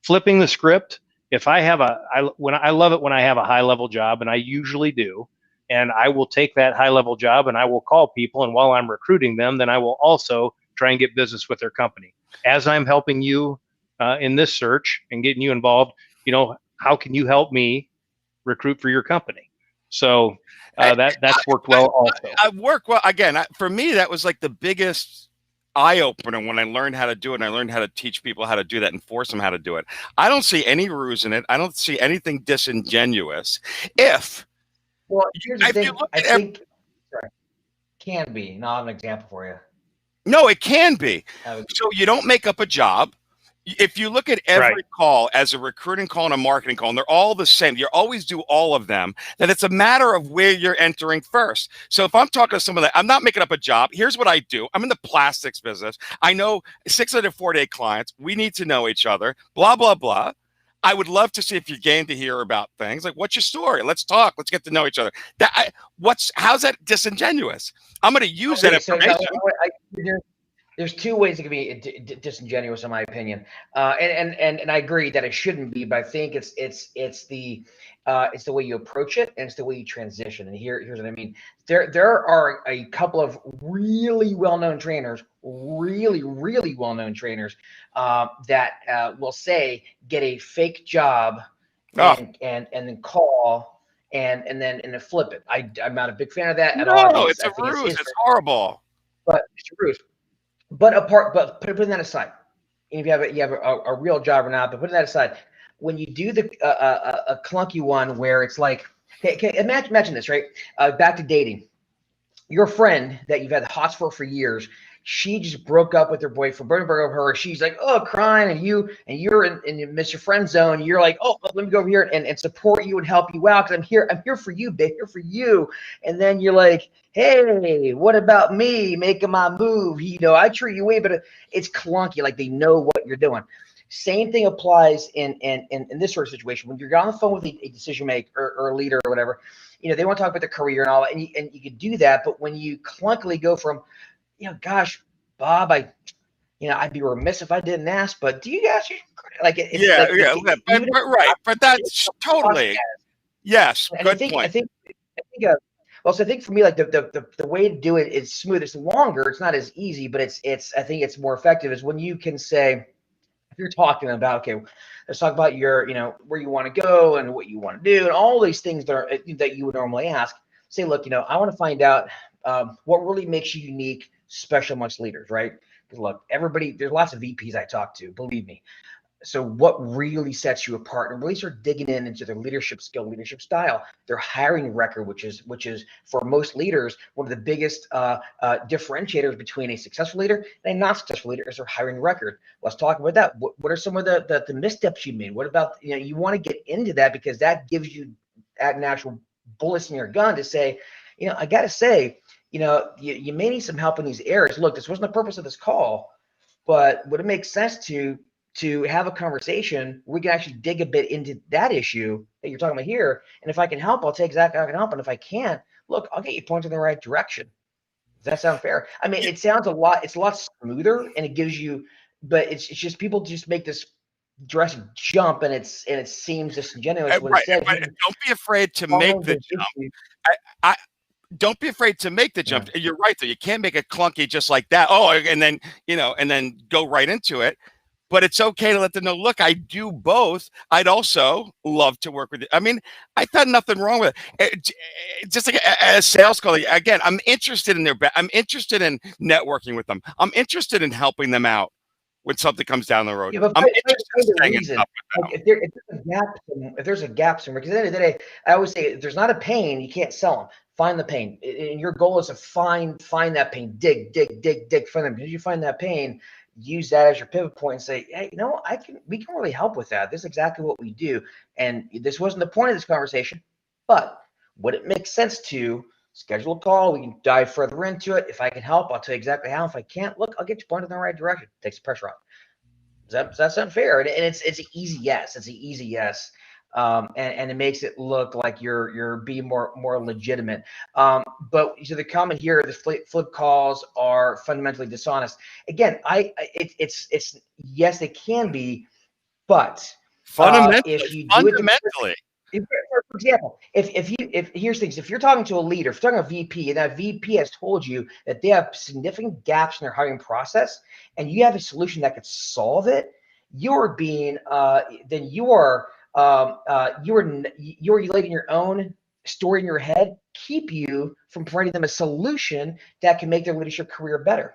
Flipping the script. If I love it when I have a high level job, and I usually do, and I will take that high level job and I will call people, and while I'm recruiting them, then I will also try and get business with their company. As I'm helping you in this search and getting you involved. How can you help me recruit for your company? So that's worked well also. I work well. Again, for me, that was like the biggest eye opener when I learned how to do it, and I learned how to teach people how to do that and force them how to do it. I don't see any ruse in it. I don't see anything disingenuous. Well, here's the thing. I think can be. And I'll have an example for you. No, it can be. So you don't make up a job. If you look at every call as a recruiting call and a marketing call, and they're all the same, you always do all of them, then it's a matter of where you're entering first. So if I'm talking to someone that I'm not making up a job, here's what I do. I'm in the plastics business. I know 604-day clients. We need to know each other, blah, blah, blah. I would love to see if you're game to hear about things. Like, what's your story? Let's talk. Let's get to know each other. How's that disingenuous? I'm going to use that information. There's two ways it can be disingenuous, in my opinion, and I agree that it shouldn't be. But I think it's the way you approach it, and it's the way you transition. And here's what I mean. There are a couple of really well-known trainers, really well-known trainers that will say get a fake job and then call and then flip it. I'm not a big fan of that at all. No, it's a ruse. It's horrible. But it's a ruse. But putting that aside, if you have a real job or not, but putting that aside, when you do a clunky one where it's like, okay, imagine this, right? Back to dating. Your friend that you've had the hots for years, she just broke up with her boyfriend, broke up with her. She's like, oh, crying, and you're in Mr. Friend Zone. You're like, oh, let me go over here and support you and help you out because I'm here for you, babe, here for you. And then you're like, hey, what about me making my move? I treat you way, but it's clunky. Like they know what you're doing. Same thing applies in this sort of situation. When you're on the phone with a decision maker or a leader or whatever, they want to talk about their career and all that, and you can do that. But when you clunkily go from, gosh, Bob, I'd be remiss if I didn't ask, but do you guys like it? But that's totally yes. And good point. I think for me, like the way to do it is smooth. It's longer. It's not as easy, but I think it's more effective is when you can say, if you're talking about, okay, let's talk about your, where you want to go and what you want to do and all these things that you would normally ask. Say, look, I want to find out what really makes you unique, special amongst leaders, right? Because look, there's lots of VPs I talk to, believe me. So what really sets you apart and really start digging into their leadership skill, leadership style, their hiring record, which is for most leaders, one of the biggest differentiators between a successful leader and a not successful leader is their hiring record. Let's talk about that. What are some of the missteps you made? What about, you want to get into that because that gives you an actual bullets in your gun to say, I got to say, you may need some help in these areas. Look, this wasn't the purpose of this call, but would it make sense to have a conversation? We can actually dig a bit into that issue that you're talking about here. And if I can help, I'll tell you exactly how I can help. And if I can't, look, I'll get you pointed in the right direction. Does that sound fair? I mean, it's a lot smoother and it gives you, but it's just people just make this dress jump and it seems disingenuous. Right, but don't be afraid to make the jump. Don't be afraid to make the jump. Yeah. You're right, though. You can't make it clunky just like that. Oh, and then go right into it. But it's okay to let them know, look, I do both. I'd also love to work with you. I mean, I thought nothing wrong with it. Just like a sales colleague, again, I'm interested in I'm interested in networking with them. I'm interested in helping them out when something comes down the road. Yeah, I'm interested in staying in touch with them. If there's a gap somewhere, because at the end of the day, I always say, if there's not a pain, you can't sell them. Find the pain. And your goal is to find that pain. Dig, find them. As you find that pain, use that as your pivot point and say, hey, we can really help with that. This is exactly what we do. And this wasn't the point of this conversation, but would it make sense to schedule a call? We can dive further into it. If I can help, I'll tell you exactly how. If I can't, look, I'll get you pointed in the right direction. Takes the pressure off. Does that sound fair? And it's an easy yes. It's an easy yes. And it makes it look like you're being more legitimate. But so the comment here, the flip calls are fundamentally dishonest. Again, it's yes, it can be, but fundamentally, if you do it, for example, if here's things, if you're talking to a leader, if you're talking to a VP, and that VP has told you that they have significant gaps in their hiring process, and you have a solution that could solve it, you're being then you're letting your own story in your head keep you from providing them a solution that can make their leadership career better.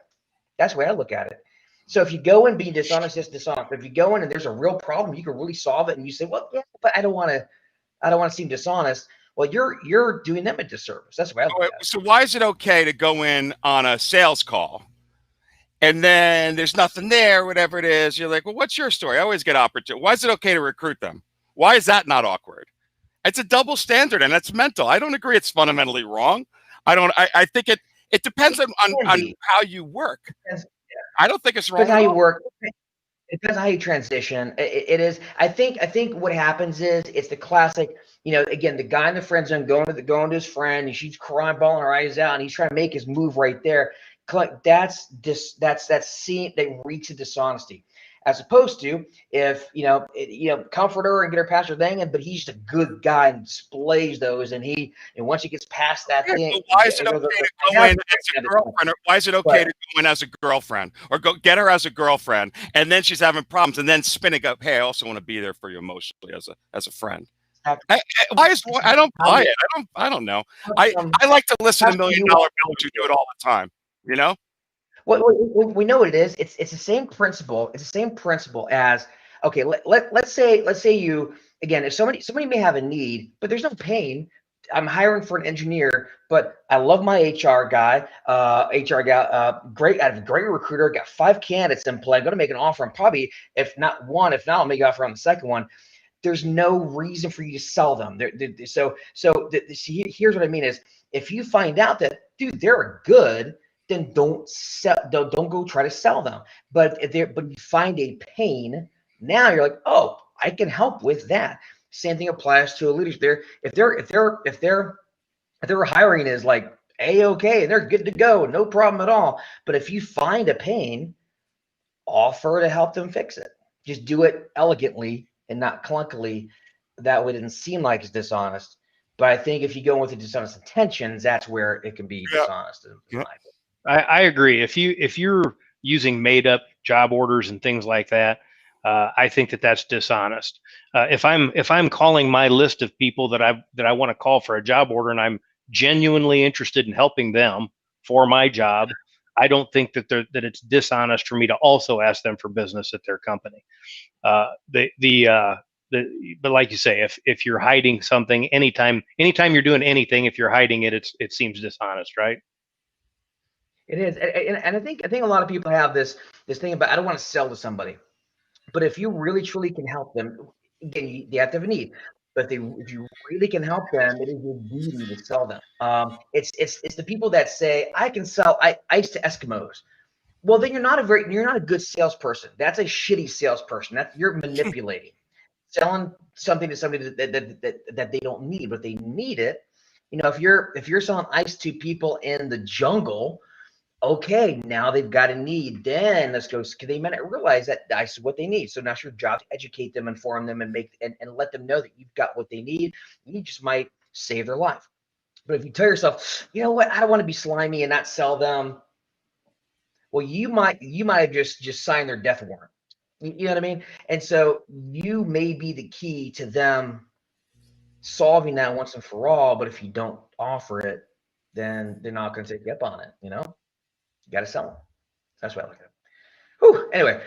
That's the way I look at it. So if you go in being dishonest, just dishonest. But if you go in and there's a real problem, you can really solve it, and you say, well, yeah, but I don't want to seem dishonest. Well, you're doing them a disservice. That's the way I look at it. So why is it okay to go in on a sales call and then there's nothing there, whatever it is? You're like, well, what's your story? I always get opportunity. Why is it okay to recruit them? Why is that not awkward? It's a double standard, and that's mental. I don't agree it's fundamentally wrong. I think it depends on how you work. I don't think it's wrong. Depends how you work. It depends how you transition. It is. I think what happens is it's the classic. Again, the guy in the friend zone going to his friend, and she's crying, bawling her eyes out, and he's trying to make his move right there. That's scene that reeks of dishonesty. As opposed to if comfort her and get her past her thing, but he's just a good guy and displays those, and once he gets past that thing, so why is it okay to go in as a girlfriend? Or why is it okay to go in as a girlfriend, or go get her as a girlfriend, and then she's having problems, and then spinning up, hey, I also want to be there for you emotionally as a friend. I don't buy it. I don't know. I like to listen to $1 Million Bills who do it all the time. Well, we know what it is. It's the same principle. It's the same principle as, okay, let's say you, again, if somebody may have a need, but there's no pain. I'm hiring for an engineer, but I love my HR guy. Great. I have a great recruiter. Got 5 candidates in play. I'm going to make an offer. And probably, if not, I'll make an offer on the second one. There's no reason for you to sell them. Here's what I mean is, if you find out that, dude, they're good, then don't go try to sell them. But you find a pain, now you're like, oh, I can help with that. Same thing applies to a leader. If their hiring is like A-okay, and they're good to go, no problem at all. But if you find a pain, offer to help them fix it. Just do it elegantly and not clunkily. That way it doesn't seem like it's dishonest. But I think if you go with the dishonest intentions, that's where it can be dishonest. I agree. If you're using made up job orders and things like that, I think that's dishonest. If I'm calling my list of people that I want to call for a job order, and I'm genuinely interested in helping them for my job, I don't think that it's dishonest for me to also ask them for business at their company. But like you say, if you're hiding something, anytime you're doing anything, if you're hiding it, it seems dishonest, right? It is, and I think a lot of people have this thing about, I don't want to sell to somebody, but if you really truly can help them, again, they have to have a need. But if you really can help them, it is your duty to sell them. It's the people that say, I can sell ice to Eskimos. Well, then you're not a good salesperson. That's a shitty salesperson. You're manipulating, selling something to somebody that they don't need, but they need it. If you're selling ice to people in the jungle, okay, now they've got a need. Then let's go, because they might not realize that ice is what they need. So now it's your job to educate them, inform them, and let them know that you've got what they need. You just might save their life. But if you tell yourself, you know what, I don't want to be slimy and not sell them, well, you might have just signed their death warrant. You know what I mean? And so you may be the key to them solving that once and for all. But if you don't offer it, then they're not going to take you up on it. You got to sell them. That's what I look at. Whew. Anyway,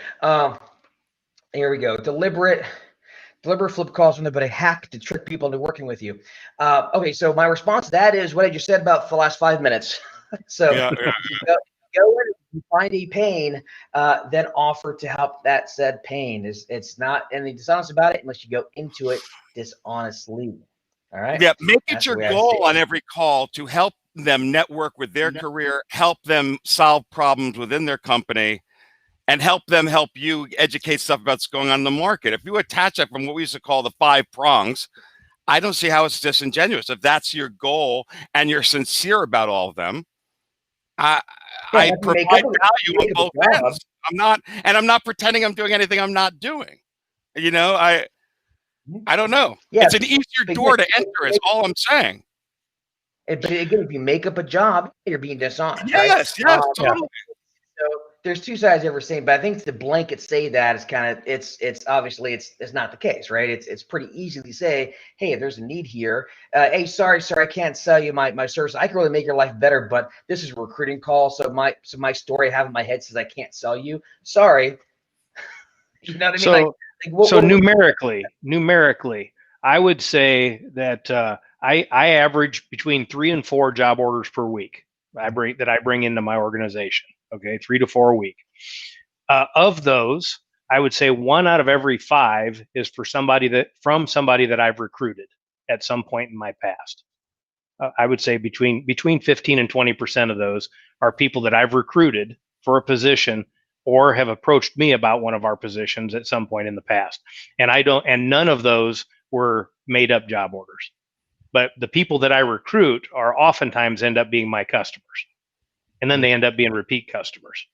here we go. Deliberate flip calls from but a hack to trick people into working with you. Okay, so my response to that is what I just said about the last 5 minutes. So go in and find a pain, then offer to help that said pain. It's not anything dishonest about it unless you go into it dishonestly. All right. Yeah, make it your goal on every call to help them network with their career, help them solve problems within their company, and help them help you educate stuff about what's going on in the market. If you attach that from what we used to call the 5 prongs, I don't see how it's disingenuous. If that's your goal and you're sincere about all of them, I provide value on both ends. I'm not pretending I'm doing anything I'm not doing. I don't know. Yeah, it's an easier door to enter is all I'm saying. But again, if you make up a job, you're being dishonest. Yes, right? Yes, totally. there's two sides to every saying, but I think the blanket say that is kind of it's obviously it's not the case, right? It's pretty easy to say, hey, if there's a need here, hey, sorry, I can't sell you my service. I can really make your life better, but this is a recruiting call, so my story I have in my head says I can't sell you. Sorry, you know what I mean? So, What numerically, I would say that I average between 3 and 4 job orders per week. I bring into my organization. Okay, 3 to 4 a week. Of those, I would say 1 out of every 5 is from somebody that I've recruited at some point in my past. I would say between 15 and 20% of those are people that I've recruited for a position or have approached me about one of our positions at some point in the past. And none of those were made up job orders. But the people that I recruit are oftentimes end up being my customers. And then they end up being repeat customers.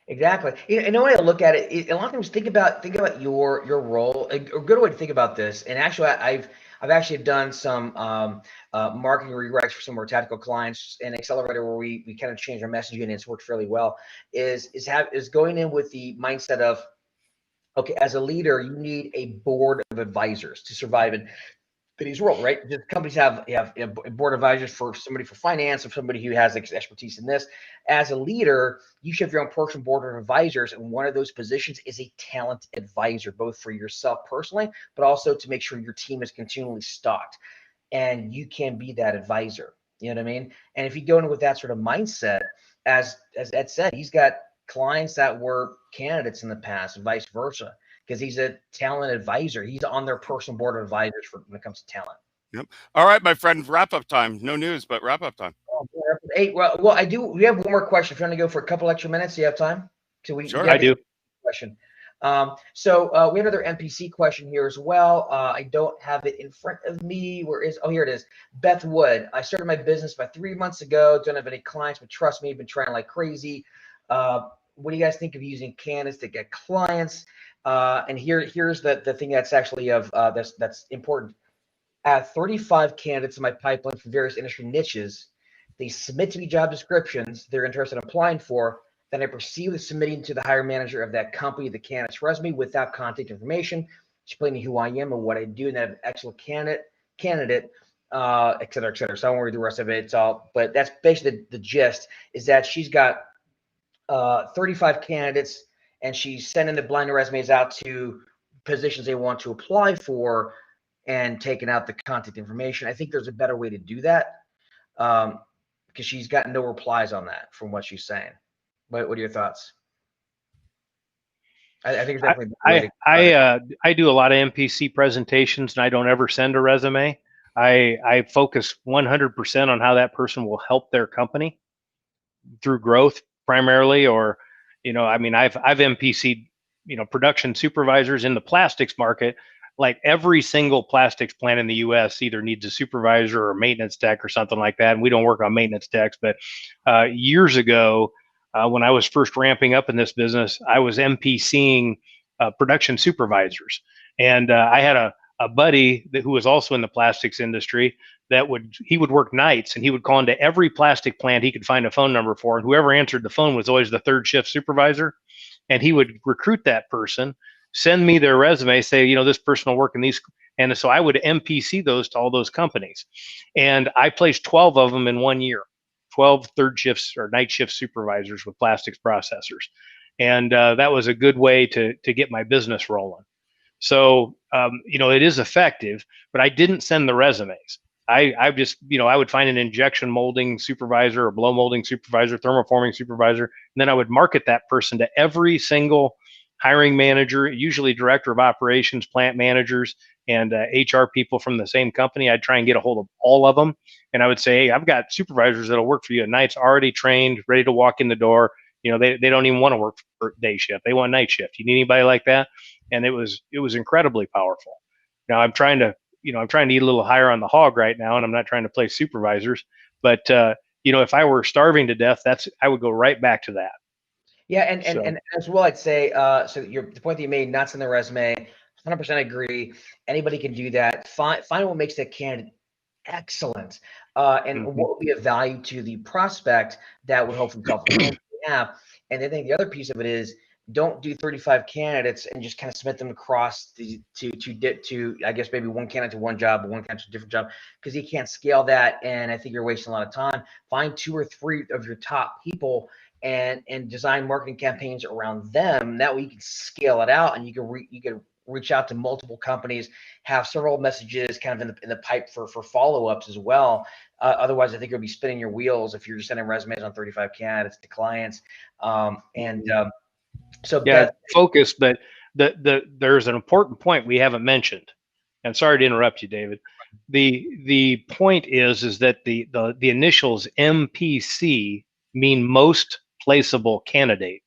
Exactly. You know, when I look at it, a lot of times think about your role. A good way to think about this, and actually, I've actually done some marketing rewrites for some of our tactical clients in Accelerator, where we kind of change our messaging, and it's worked fairly well. Is going in with the mindset of, okay, as a leader, you need a board of advisors to survive in his role, right? The companies have a board of advisors for somebody for finance, or somebody who has expertise in this. As a leader, you should have your own personal board of advisors, and one of those positions is a talent advisor, both for yourself personally, but also to make sure your team is continually stocked, and you can be that advisor. You know what I mean? And if you go in with that sort of mindset, as Ed said, he's got clients that were candidates in the past, and vice versa, because he's a talent advisor. He's on their personal board of advisors when it comes to talent. Yep. All right, my friend, wrap up time. No news, but wrap up time. Hey, well, I do. We have one more question. If you want to go for a couple extra minutes, do you have time? Sure, I do. Question. So we have another NPC question here as well. I don't have it in front of me. Here it is. Beth Wood. I started my business about 3 months ago. Don't have any clients, but trust me, I've been trying like crazy. What do you guys think of using candidates to get clients? And here's the thing that's actually that's important. I have 35 candidates in my pipeline from various industry niches. They submit to me job descriptions they're interested in applying for. Then I proceed with submitting to the hiring manager of that company the candidate's resume without contact information, explaining who I am and what I do, and then I have an excellent candidate, et cetera, et cetera. So I won't read the rest of it. It's all, but that's basically the gist, is that she's got 35 candidates, and she's sending the blind resumes out to positions they want to apply for, and taking out the contact information. I think there's a better way to do that, because she's got no replies on that from what she's saying. What are your thoughts? I think it's definitely a way to I do a lot of MPC presentations, and I don't ever send a resume. I focus 100% on how that person will help their company through growth primarily, or, I mean, I've MPC'd, production supervisors in the plastics market. Like every single plastics plant in the U.S. either needs a supervisor or maintenance tech or something like that. And we don't work on maintenance techs, but years ago, when I was first ramping up in this business, I was MPCing production supervisors. And I had a buddy who was also in the plastics industry he would work nights, and he would call into every plastic plant he could find a phone number for. And whoever answered the phone was always the third shift supervisor. And he would recruit that person, send me their resume, say, this person will work in these. And so I would MPC those to all those companies. And I placed 12 of them in 1 year, 12 third shifts or night shift supervisors with plastics processors. And that was a good way to get my business rolling. So, it is effective, but I didn't send the resumes. I just, I would find an injection molding supervisor, or blow molding supervisor, thermoforming supervisor, and then I would market that person to every single hiring manager, usually director of operations, plant managers, and HR people from the same company. I'd try and get a hold of all of them, and I would say, hey, I've got supervisors that'll work for you at nights, already trained, ready to walk in the door. They don't even want to work for day shift. They want night shift. You need anybody like that? And it was incredibly powerful. Now I'm trying to eat a little higher on the hog right now, and I'm not trying to play supervisors. But if I were starving to death, I would go right back to that. Yeah, and as well, I'd say, so the point that you made, not send the resume, 100% agree. Anybody can do that. Find what makes that candidate excellent, and what would be of value to the prospect that would hopefully solve. you have. And I think the other piece of it is don't do 35 candidates and just kind of submit them across to I guess maybe one candidate to one job, or one candidate to a different job, because you can't scale that. And I think you're wasting a lot of time. Find 2 or 3 of your top people and design marketing campaigns around them. That way you can scale it out, and you can reach out to multiple companies, have several messages kind of in the pipe for follow-ups as well. Otherwise, I think you'll be spinning your wheels if you're just sending resumes on 35 candidates to clients. So yeah, Beth, focus, but there's an important point we haven't mentioned. And sorry to interrupt you, David. The point is that the initials MPC mean most placeable candidate,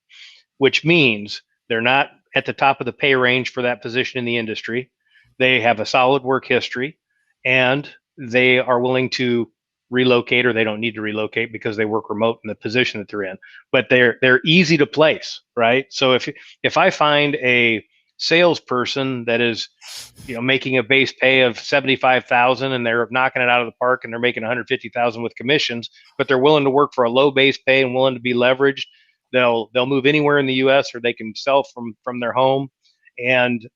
which means they're not at the top of the pay range for that position in the industry. They have a solid work history, and they are willing to relocate, or they don't need to relocate because they work remote in the position that they're in. But they're easy to place, right? So if I find a salesperson that is, making a base pay of 75,000 and they're knocking it out of the park, and they're making 150,000 with commissions, but they're willing to work for a low base pay and willing to be leveraged, they'll move anywhere in the U.S., or they can sell from their home. And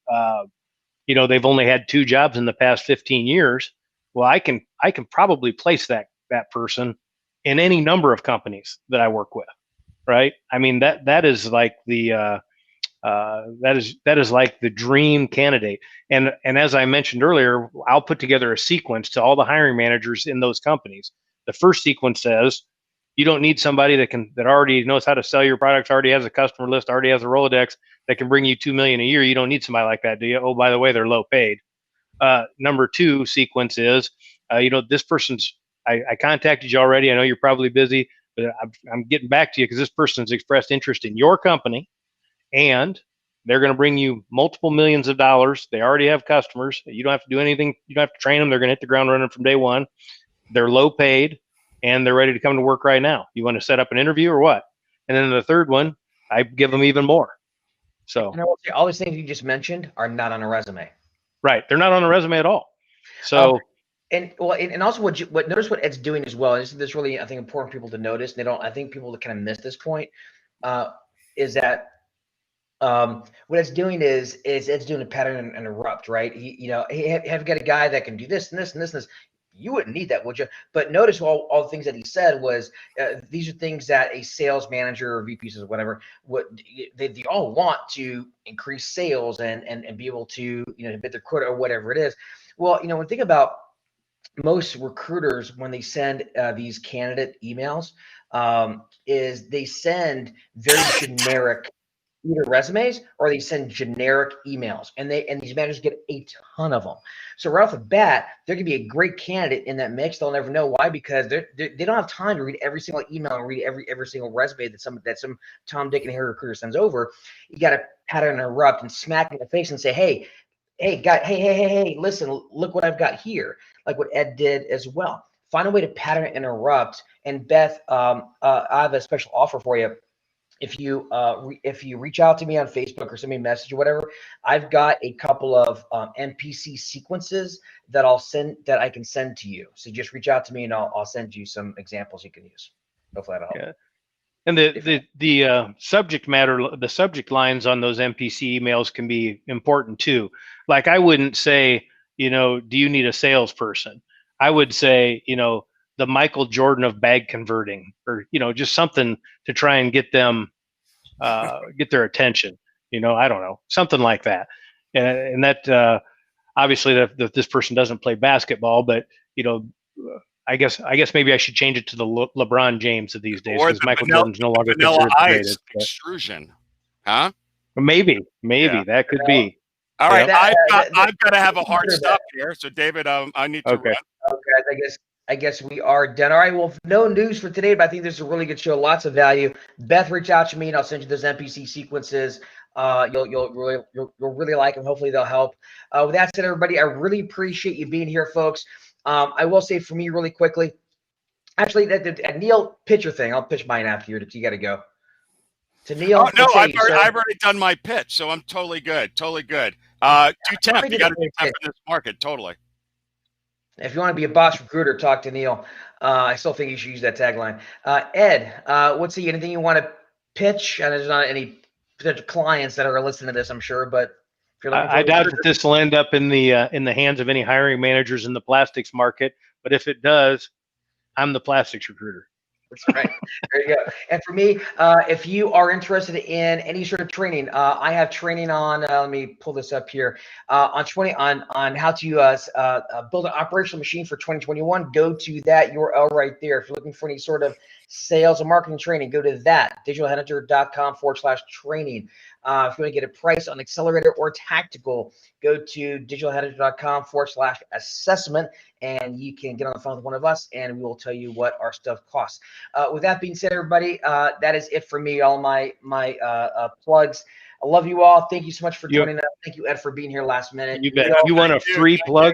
they've only had 2 jobs in the past 15 years. Well, I can probably place that person in any number of companies that I work with, right? I mean, that is like the that is like the dream candidate. And as I mentioned earlier, I'll put together a sequence to all the hiring managers in those companies. The first sequence says, you don't need somebody that already knows how to sell your products, already has a customer list, already has a Rolodex, that can bring you $2 million a year. You don't need somebody like that, do you? Oh, by the way, they're low paid. Number 2 sequence is, this person's, I contacted you already. I know you're probably busy, but I'm getting back to you because this person's expressed interest in your company, and they're going to bring you multiple millions of dollars. They already have customers. You don't have to do anything. You don't have to train them. They're going to hit the ground running from day one. They're low paid, and they're ready to come to work right now. You want to set up an interview or what? And then the third one, I give them even more. So, and I will say, all those things you just mentioned are not on a resume. Right, they're not on a resume at all. So, and also notice what Ed's doing as well. And this is really, I think, important for people to notice. And I think people kind of miss this point. Is that what Ed's doing is Ed's doing a pattern and interrupt, right? He have got a guy that can do this and this and this and this. You wouldn't need that, would you? But notice all the things that he said was these are things that a sales manager or VP says, whatever, they all want to increase sales and be able to hit their quota or whatever it is. Well, when we think about most recruiters, when they send these candidate emails, is they send very generic either resumes, or they send generic emails, and these managers get a ton of them. So right off the bat, they're gonna be a great candidate in that mix. They'll never know why, because they don't have time to read every single email and read every single resume that some Tom, Dick, and Harry recruiter sends over. You got to pattern interrupt and smack in the face and say, hey, guy, hey, listen, look what I've got here, like what Ed did as well. Find a way to pattern interrupt. And Beth, I have a special offer for you. If you reach out to me on Facebook or send me a message or whatever, I've got a couple of MPC sequences that I can send to you. So just reach out to me and I'll send you some examples you can use. Hopefully that'll help. Yeah. And the subject matter, the subject lines on those MPC emails can be important too. Like, I wouldn't say, do you need a salesperson? I would say, the Michael Jordan of bag converting, or just something to try and get them get their attention. I don't know, something like that. And that obviously that this person doesn't play basketball, but I guess maybe I should change it to the LeBron James of these days, because Michael Jordan's no longer Vanilla considered Ice extrusion, huh? Maybe that could be. All right, I've got to have a hard stop here. So David, I need to run. Okay, I guess we are done. All right, well, no news for today, but I think this is a really good show. Lots of value. Beth, reach out to me and I'll send you those MPC sequences. You'll really like them. Hopefully they'll help. With that said, everybody, I really appreciate you being here, folks. I will say, for me, really quickly, actually, that Neil pitcher thing, I'll pitch mine after you. You got to go. To Neil. Oh, no, I've already done my pitch, so I'm totally good. Totally good. Do temp. You got to do temp in this market, totally. If you want to be a boss recruiter, talk to Neil. I still think you should use that tagline. Ed, anything you want to pitch? And there's not any potential clients that are listening to this, I'm sure, but if you're looking for I doubt that this will end up in the hands of any hiring managers in the plastics market. But if it does, I'm the plastics recruiter. That's right. There you go. And for me, if you are interested in any sort of training, I have training on. Let me pull this up here. On how to build an operational machine for 2021. Go to that URL right there. If you're looking for any sort of sales and marketing training, go to that digitalheadhunter.com/training. If you want to get a price on accelerator or tactical, go to digitalheadhunter.com/assessment, and you can get on the phone with one of us, and we will tell you what our stuff costs. With that being said, everybody, that is it for me. All my plugs. I love you all. Thank you so much for joining us. Thank you, Ed, for being here last minute. You bet. You want a free plug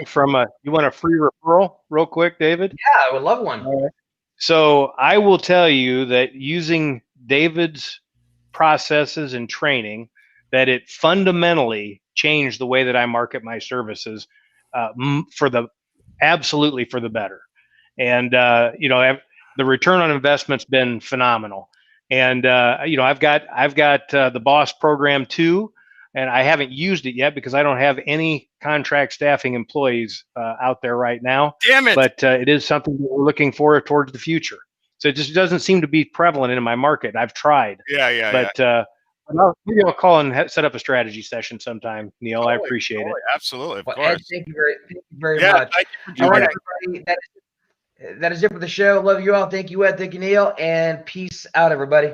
you want a free referral real quick, David? Yeah, I would love one. All right. So I will tell you that using David's processes and training, that it fundamentally changed the way that I market my services absolutely for the better. And, the return on investment's been phenomenal. And, I've got the Boss program too, and I haven't used it yet because I don't have any contract staffing employees out there right now. Damn it. But it is something that we're looking for towards the future. So it just doesn't seem to be prevalent in my market. I've tried. But maybe I'll call and set up a strategy session sometime, Neil. I appreciate it. Absolutely. Of course. Ed, thank you very much. Thank you for joining. All right, everybody. That is it for the show. Love you all. Thank you, Ed. Thank you, Neil. And peace out, everybody.